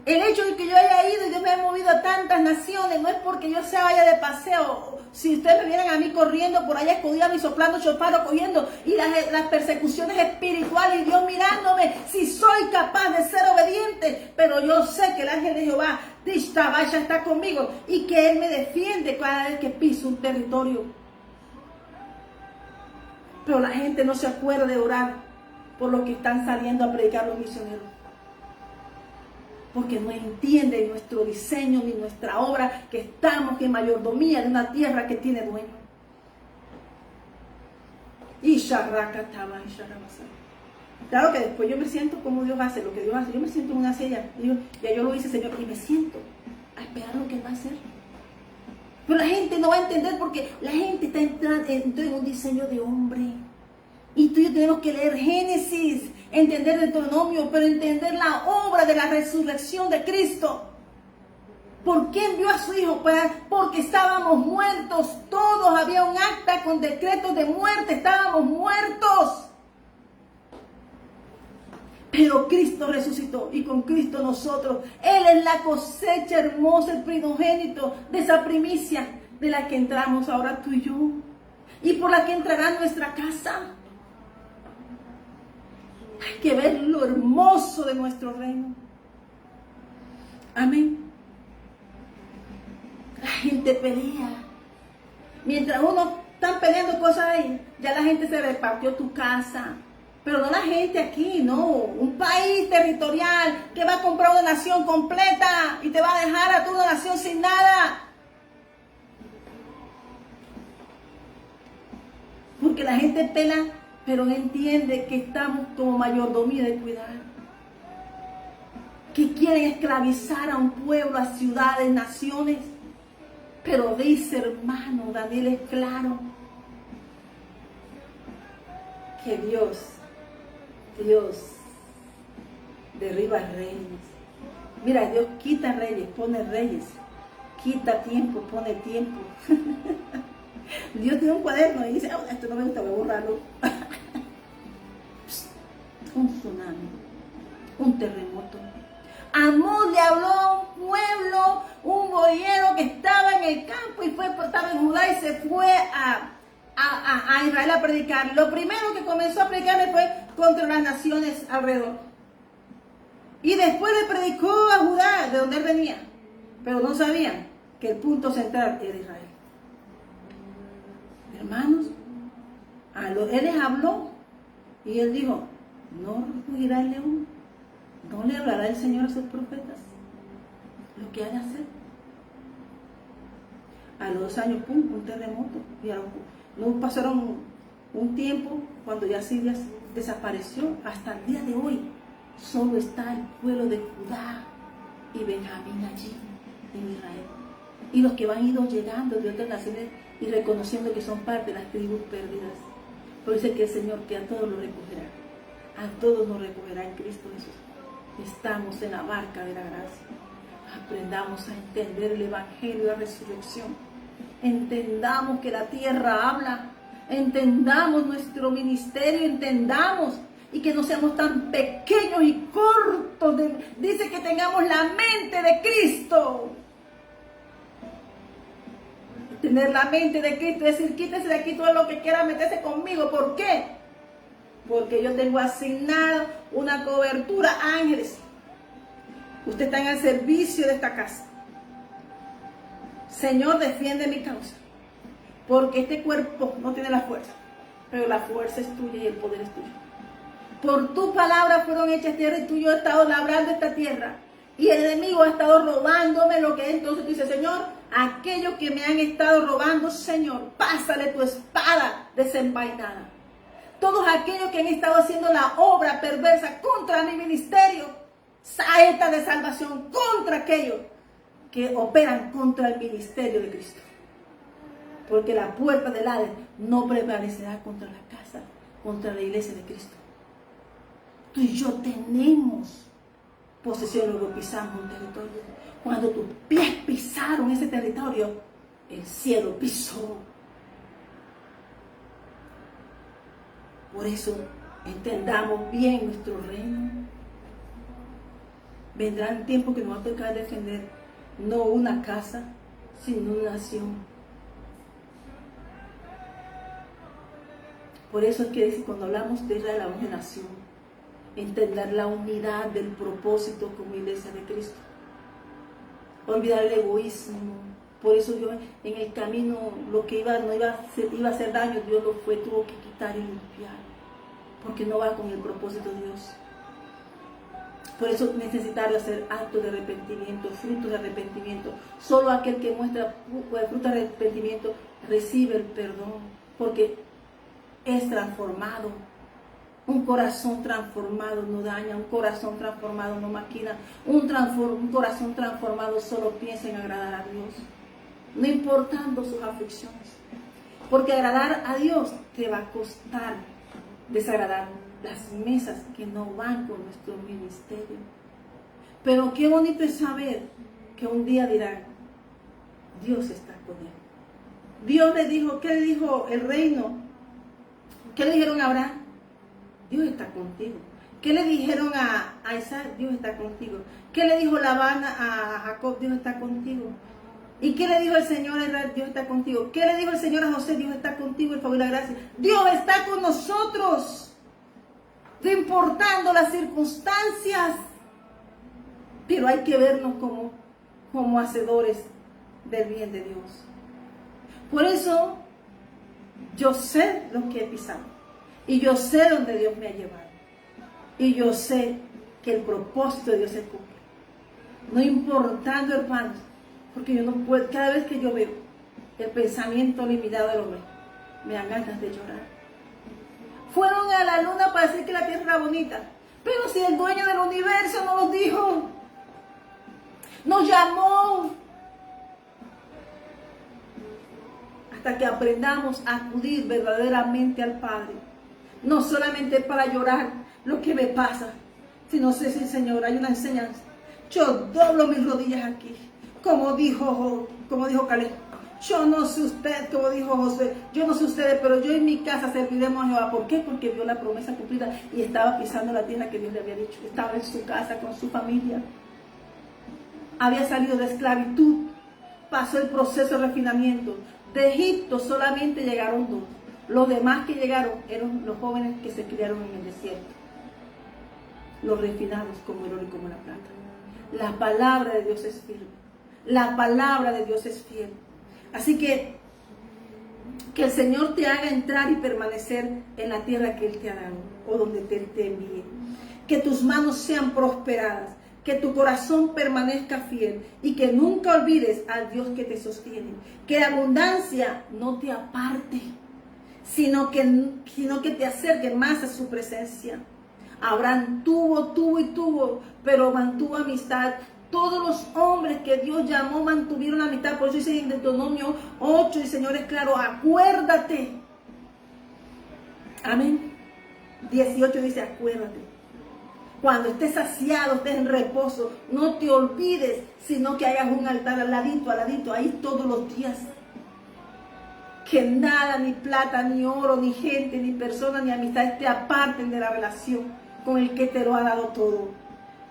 El hecho de que yo haya ido y yo me he movido a tantas naciones no es porque yo se vaya de paseo. Si ustedes me vieran a mí corriendo por allá escondido y soplando chofaro, cogiendo y las persecuciones espirituales y Dios mirándome, si soy capaz de ser obediente, pero yo sé que el ángel de Jehová, Dishtabasha, está conmigo y que Él me defiende cada vez que piso un territorio. Pero la gente no se acuerda de orar por lo que están saliendo a predicar los misioneros. Porque no entienden nuestro diseño ni nuestra obra, que estamos en mayordomía de una tierra que tiene dueño. Claro que después yo me siento como Dios hace, lo que Dios hace. Yo me siento en una silla, ya yo lo hice, Señor, y me siento a esperar lo que Él va a hacer. Pero la gente no va a entender porque la gente está entrando en un diseño de hombre. Y tú y yo tenemos que leer Génesis, entender Deuteronomio, pero entender la obra de la resurrección de Cristo. ¿Por qué envió a su Hijo? Porque estábamos muertos todos. Había un acta con decretos de muerte. Estábamos muertos. Pero Cristo resucitó y con Cristo nosotros. Él es la cosecha hermosa, el primogénito de esa primicia de la que entramos ahora tú y yo. Y por la que entrará en nuestra casa. Hay que ver lo hermoso de nuestro reino. Amén. La gente pelea. Mientras uno está peleando cosas ahí, ya la gente se repartió tu casa. Pero no la gente aquí, no. Un país territorial que va a comprar una nación completa y te va a dejar a tu una nación sin nada. Porque la gente pela, pero no entiende que estamos como mayordomía de cuidar. Que quieren esclavizar a un pueblo, a ciudades, naciones. Pero dice, hermano, Daniel es claro, que Dios derriba reyes. Mira, Dios quita reyes, pone reyes. Quita tiempo, pone tiempo. Dios tiene un cuaderno y dice, oh, esto no me gusta, voy a borrarlo. Un tsunami, un terremoto. Amós le habló a un pueblo, un boyero que estaba en el campo y estaba en Judá y se fue a Israel a predicar. Lo primero que comenzó a predicar fue contra las naciones alrededor. Y después le predicó a Judá, de donde él venía. Pero no sabían que el punto central era Israel. Hermanos, él les habló y él dijo, no rugirá el león, no le hablará el Señor a sus profetas lo que hay que hacer. A los 2 años, pum, un terremoto. Y no pasaron un tiempo cuando ya Siria desapareció. Hasta el día de hoy solo está el pueblo de Judá y Benjamín allí en Israel. Y los que van ido llegando de otras naciones y reconociendo que son parte de las tribus perdidas. Por eso es que el Señor, que a todos los recogerá, a todos nos recogerá en Cristo Jesús. Estamos en la barca de la gracia. Aprendamos a entender el Evangelio de la resurrección. Entendamos que la tierra habla. Entendamos nuestro ministerio. Entendamos. Y que no seamos tan pequeños y cortos. Dice que tengamos la mente de Cristo. Tener la mente de Cristo, es decir, quítese de aquí todo lo que quiera meterse conmigo. ¿Por qué? Porque yo tengo asignado una cobertura, ángeles. Usted está en el servicio de esta casa. Señor, defiende mi causa. Porque este cuerpo no tiene la fuerza, pero la fuerza es tuya y el poder es tuyo. Por tu palabra fueron hechas tierra y tú y yo he estado labrando esta tierra. Y el enemigo ha estado robándome lo que es. Entonces tú dices, Señor, aquellos que me han estado robando, Señor, pásale tu espada desenvainada. Todos aquellos que han estado haciendo la obra perversa contra mi ministerio, saeta de salvación contra aquellos que operan contra el ministerio de Cristo. Porque la puerta del Hades no prevalecerá contra la casa, contra la iglesia de Cristo. Tú y yo tenemos posesión, luego pisamos un territorio. Cuando tus pies pisaron ese territorio, el cielo pisó. Por eso, entendamos bien nuestro reino. Vendrán tiempos que nos va a tocar defender no una casa, sino una nación. Por eso es que cuando hablamos de Israel, hablamos de nación. Entender la unidad del propósito como iglesia de Cristo. Olvidar el egoísmo. Por eso yo en el camino lo que iba a hacer daño, Dios tuvo que quitar y limpiar. Porque no va con el propósito de Dios. Por eso es necesario hacer actos de arrepentimiento, frutos de arrepentimiento. Solo aquel que muestra frutos de arrepentimiento recibe el perdón, porque es transformado. Un corazón transformado no daña, un corazón transformado no maquina, un corazón transformado solo piensa en agradar a Dios, no importando sus aflicciones. Porque agradar a Dios te va a costar desagradar las mesas que no van con nuestro ministerio. Pero qué bonito es saber que un día dirán, Dios está con él. Dios le dijo, ¿qué le dijo el reino? ¿Qué le dijeron a Abraham? Dios está contigo. ¿Qué le dijeron a Isaac? Dios está contigo. ¿Qué le dijo Labán a Jacob? Dios está contigo. ¿Y qué le dijo el Señor a Israel? Dios está contigo. ¿Qué le dijo el Señor a José? Dios está contigo, el favor y la gracia. Dios está con nosotros. No importando las circunstancias. Pero hay que vernos como hacedores del bien de Dios. Por eso, yo sé lo que he pisado. Y yo sé dónde Dios me ha llevado. Y yo sé que el propósito de Dios se cumple. No importando, hermanos, porque yo no puedo, cada vez que yo veo el pensamiento limitado del hombre, me dan ganas de llorar. Fueron a la luna para decir que la tierra era bonita. Pero si el dueño del universo nos lo dijo, nos llamó, hasta que aprendamos a acudir verdaderamente al Padre. No solamente para llorar lo que me pasa, sino sé si, Señor, hay una enseñanza. Yo doblo mis rodillas aquí, como dijo Caleb. Yo no sé usted, como dijo José, yo no sé ustedes, pero yo en mi casa serviremos a Jehová. ¿Por qué? Porque vio la promesa cumplida y estaba pisando la tierra que Dios le había dicho. Estaba en su casa con su familia. Había salido de esclavitud, pasó el proceso de refinamiento. De Egipto solamente llegaron 2. Los demás que llegaron eran los jóvenes que se criaron en el desierto. Los refinados como el oro y como la plata. La palabra de Dios es firme. La palabra de Dios es fiel. Así que el Señor te haga entrar y permanecer en la tierra que Él te ha dado o donde Él te envíe. Que tus manos sean prosperadas. Que tu corazón permanezca fiel y que nunca olvides al Dios que te sostiene. Que la abundancia no te aparte, sino que te acerque más a su presencia. Abraham tuvo, pero mantuvo amistad. Todos los hombres que Dios llamó mantuvieron amistad. Por eso dice en Deuteronomio 8, y Señor es claro, acuérdate. Amén. 18 dice, acuérdate. Cuando estés saciado, estés en reposo, no te olvides, sino que hagas un altar al ladito, ahí todos los días. Que nada, ni plata, ni oro, ni gente, ni persona, ni amistad te aparten de la relación con el que te lo ha dado todo.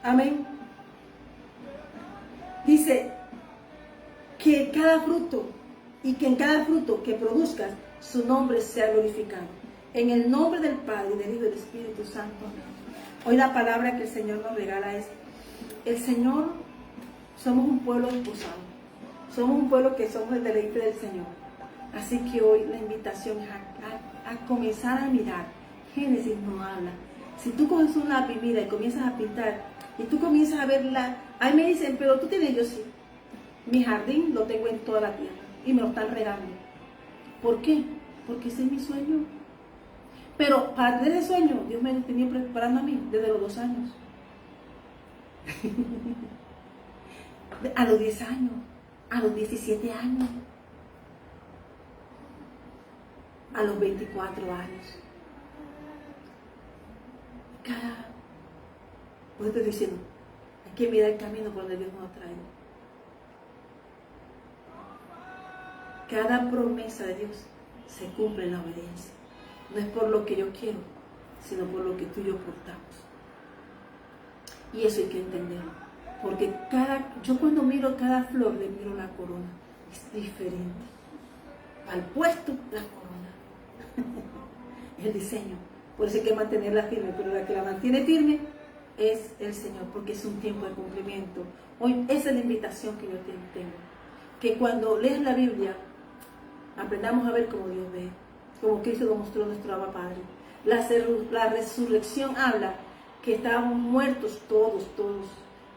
Amén. Dice que cada fruto y que en cada fruto que produzcas, su nombre sea glorificado. En el nombre del Padre, del Hijo y del Espíritu Santo. Hoy la palabra que el Señor nos regala es, el Señor, somos un pueblo desposado, somos un pueblo que somos el deleite del Señor. Así que hoy la invitación es a comenzar a mirar. Génesis no habla. Si tú coges un lápiz, mira, y comienzas a pintar, y tú comienzas a verla, ahí me dicen, pero tú tienes, yo sí. Mi jardín lo tengo en toda la tierra, y me lo están regando. ¿Por qué? Porque ese es mi sueño. Pero para tener ese sueño, Dios me tenía preparando a mí desde los 2 años. A los 10 años, a los 17 años, a los 24 años. Por eso estoy diciendo, hay que mirar el camino por donde Dios nos ha traído. Cada promesa de Dios se cumple en la obediencia. No es por lo que yo quiero, sino por lo que tú y yo portamos. Y eso hay que entenderlo. Porque yo cuando miro cada flor, le miro la corona. Es diferente. Al puesto, la corona. El diseño. Por eso hay que mantenerla firme. Pero la que la mantiene firme es el Señor, porque es un tiempo de cumplimiento. Hoy esa es la invitación que yo tengo. Que cuando lees la Biblia, aprendamos a ver como Dios ve, como Cristo lo mostró a nuestro Abba Padre. La resurrección habla que estábamos muertos todos,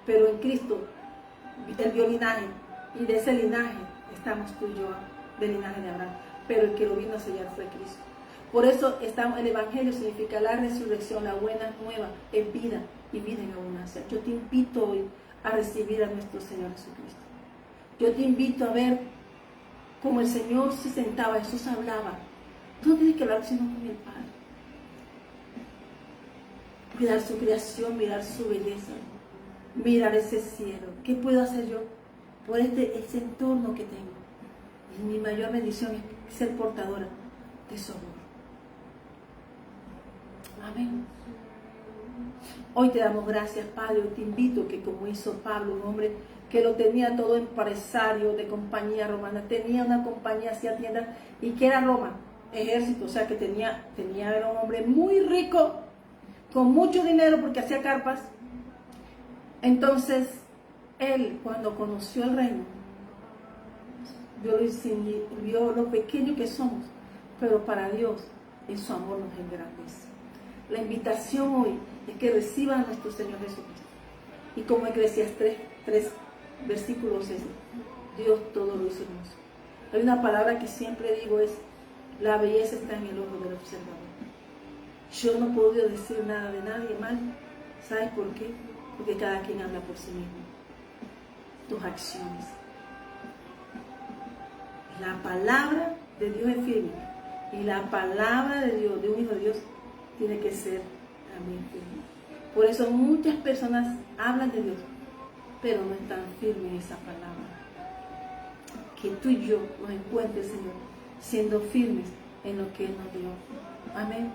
pero en Cristo Él vio linaje, y de ese linaje estamos tú y yo, del linaje de Abraham, pero el que lo vino a sellar fue Cristo. Por eso el Evangelio significa la resurrección, la buena nueva, es vida y vida en abundancia. Yo te invito hoy a recibir a nuestro Señor Jesucristo. Yo te invito a ver cómo el Señor se sentaba, Jesús hablaba. Tú no tienes que hablar sino con el Padre. Mirar su creación, mirar su belleza, mirar ese cielo. ¿Qué puedo hacer yo por ese entorno que tengo? Y mi mayor bendición es ser portadora de su amor. Amén. Hoy te damos gracias, Padre. Te invito que, como hizo Pablo, un hombre que lo tenía todo empresario de compañía romana, tenía una compañía, hacía tiendas, y que era Roma, ejército, o sea que era un hombre muy rico, con mucho dinero porque hacía carpas. Entonces, él, cuando conoció el reino, vio lo pequeño que somos, pero para Dios, en su amor nos engrandece. La invitación hoy es que reciban a nuestro Señor Jesucristo. Y como Eclesiastés 3 versículos es: Dios todo lo hizo hermoso. Hay una palabra que siempre digo, es: la belleza está en el ojo del observador. Yo no he podido decir nada de nadie mal. ¿Sabes por qué? Porque cada quien habla por sí mismo. Tus acciones. La palabra de Dios es firme, y la palabra de Dios, de un hijo de Dios, tiene que ser también firme. Por eso muchas personas hablan de Dios, pero no están firmes en esa palabra. Que tú y yo nos encuentres, Señor, siendo firmes en lo que Él nos dio. Amén.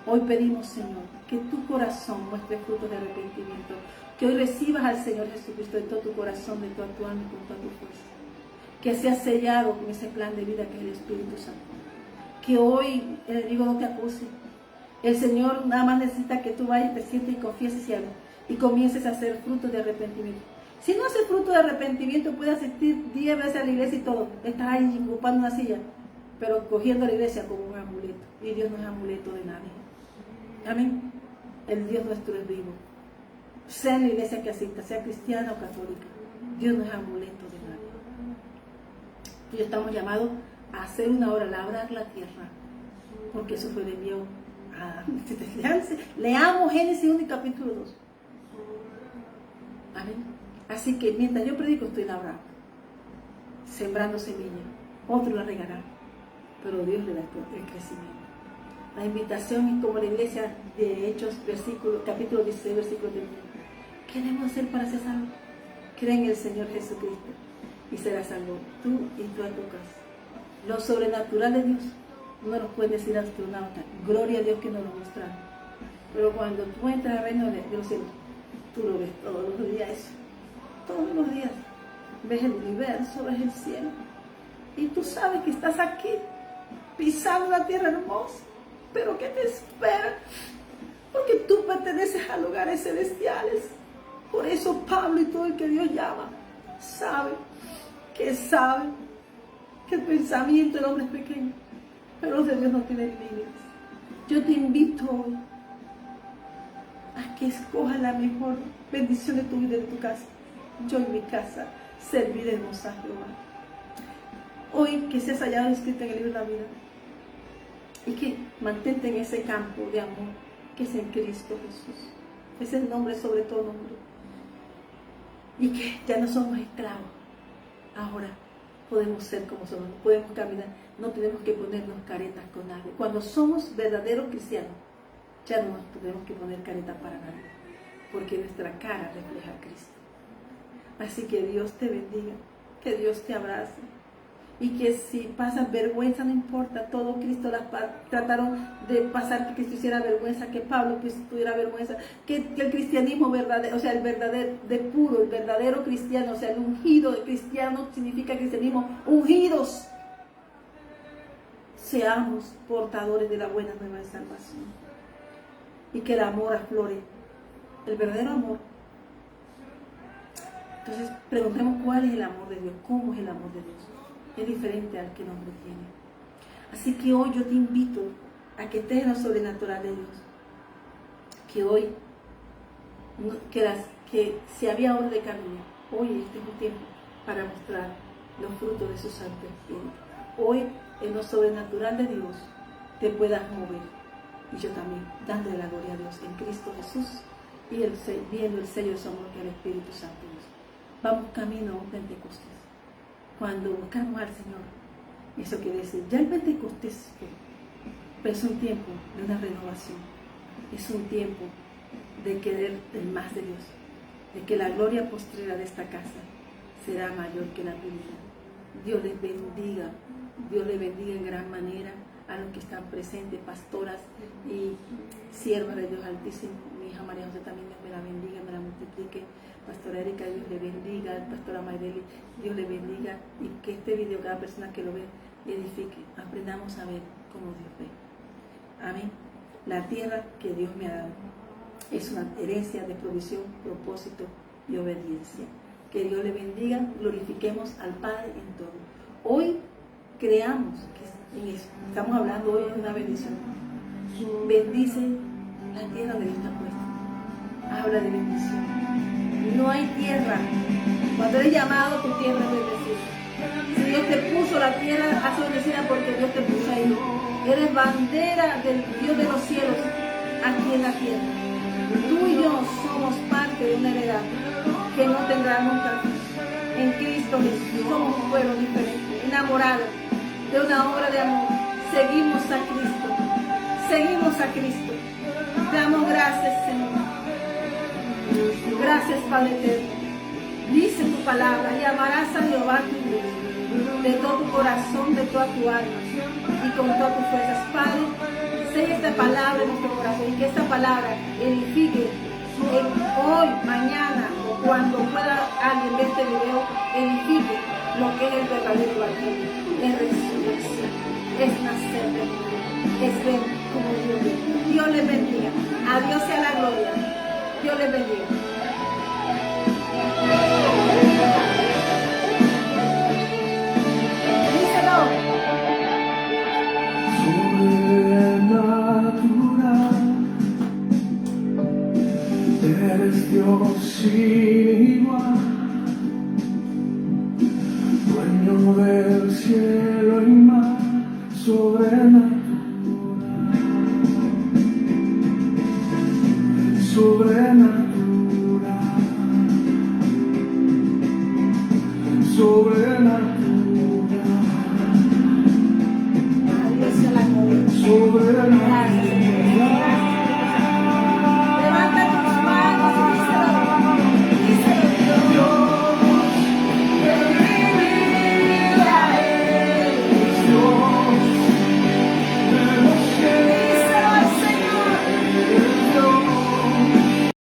Hoy pedimos, Señor, que tu corazón muestre frutos de arrepentimiento. Que hoy recibas al Señor Jesucristo de todo tu corazón, de toda tu alma y con toda tu fuerza. Que seas sellado con ese plan de vida que es el Espíritu Santo. Que hoy el enemigo no te acuse. El Señor nada más necesita que tú vayas, te sientes y confieses y comiences a hacer frutos de arrepentimiento. Si no haces fruto de arrepentimiento, puedes asistir 10 veces a la iglesia y todo. Estás ahí ocupando una silla, pero cogiendo la iglesia como un amuleto. Y Dios no es amuleto de nadie. Amén. El Dios nuestro es vivo. Sea en la iglesia que asista, sea cristiana o católica, Dios no es amuleto de nadie. Y estamos llamados a hacer una obra, labrar la tierra, porque eso fue el envío. Leamos Génesis 1 y capítulo 2. Amén. Así que mientras yo predico, estoy labrando, sembrando semilla. Otro la regará, pero Dios le da el crecimiento. La invitación es como la iglesia de Hechos, capítulo 16, versículo 31. ¿Qué debemos hacer para ser salvos? Cree en el Señor Jesucristo y serás salvo tú y toda tu casa. Lo sobrenatural de Dios no nos puede decir astronauta. Gloria a Dios que nos lo mostraron. Pero cuando tú entras al reino de los cielos, tú lo ves todos los días. Todos los días. Ves el universo, ves el cielo. Y tú sabes que estás aquí, pisando la tierra hermosa. Pero ¿qué te espera? Porque tú perteneces a lugares celestiales. Por eso Pablo y todo el que Dios llama sabe que el pensamiento del hombre es pequeño, pero los de Dios no tienen límites. Yo te invito hoy a que escojas la mejor bendición de tu vida y de tu casa. Yo en mi casa serviremos a Jehová. Hoy que seas hallado escrito en el libro de la vida y que mantente en ese campo de amor que es en Cristo Jesús. Es el nombre sobre todo nombre. Y que ya no somos esclavos. Ahora podemos ser como somos, podemos caminar, no tenemos que ponernos caretas con nadie. Cuando somos verdaderos cristianos, ya no nos tenemos que poner caretas para nadie, porque nuestra cara refleja a Cristo. Así que Dios te bendiga, que Dios te abrace. Y que si pasas vergüenza, no importa, todo Cristo trataron de pasar que Cristo hiciera vergüenza, que Pablo pues, tuviera vergüenza, que el cristianismo verdadero, o sea, el verdadero, de puro, el verdadero cristiano, o sea, el ungido de cristiano significa cristianismo, ungidos, seamos portadores de la buena nueva de salvación. Y que el amor aflore, el verdadero amor. Entonces, preguntemos cuál es el amor de Dios, cómo es el amor de Dios. Es diferente al que el hombre tiene. Así que hoy yo te invito a que estés en lo sobrenatural de Dios. Que hoy, que si había hora de camino, hoy este es un tiempo para mostrar los frutos de su Santo Espíritu. Hoy, en lo sobrenatural de Dios, te puedas mover. Y yo también, dándole la gloria a Dios en Cristo Jesús y viendo el sello de su amor que es el Espíritu Santo de Dios. Vamos camino a un Pentecostés. Cuando buscamos al Señor, eso quiere decir, ya el Pentecostés fue, pero es un tiempo de una renovación, es un tiempo de querer el más de Dios, de que la gloria postrera de esta casa será mayor que la primera. Dios les bendiga en gran manera a los que están presentes, pastoras y siervas de Dios Altísimo. Mi hija María José también, Dios me la bendiga, me la multiplique. Pastora Erika, Dios le bendiga. Pastora Mayreli, Dios le bendiga. Y que este video, cada persona que lo ve, edifique. Aprendamos a ver como Dios ve. Amén. La tierra que Dios me ha dado es una herencia de provisión, propósito y obediencia. Que Dios le bendiga. Glorifiquemos al Padre en todo. Hoy creamos que en eso. Estamos hablando hoy de una bendición. Bendice la tierra donde Dios te ha puesto. Habla de bendición. No hay tierra. Cuando eres llamado, tu tierra es bendecida. Si Dios te puso la tierra, has bendecida porque Dios te puso ahí. Eres bandera del Dios de los cielos aquí en la tierra. Tú y yo somos parte de una heredad que no tendrá nunca fin. En Cristo Jesús somos un pueblo diferente, enamorado de una obra de amor. Seguimos a Cristo. Seguimos a Cristo. Te damos gracias, Señor. Gracias, Padre eterno. Dice tu palabra, y amarás a Jehová tu Dios de todo tu corazón, de toda tu alma y con todas tus fuerzas. Padre, sella esta palabra en nuestro corazón y que esta palabra edifique hoy, mañana o cuando pueda alguien ver este video, edifique lo que es el verdadero evangelio. Es resurrección, es nacer de nuevo, es ver como Dios ve. Dios les bendiga. A Dios sea la gloria. Dios les bendiga. Díselo. Sobrenatural, eres Dios sin igual, dueño del cielo y mar, sobrenatural, sobrenatural, sobrenatural.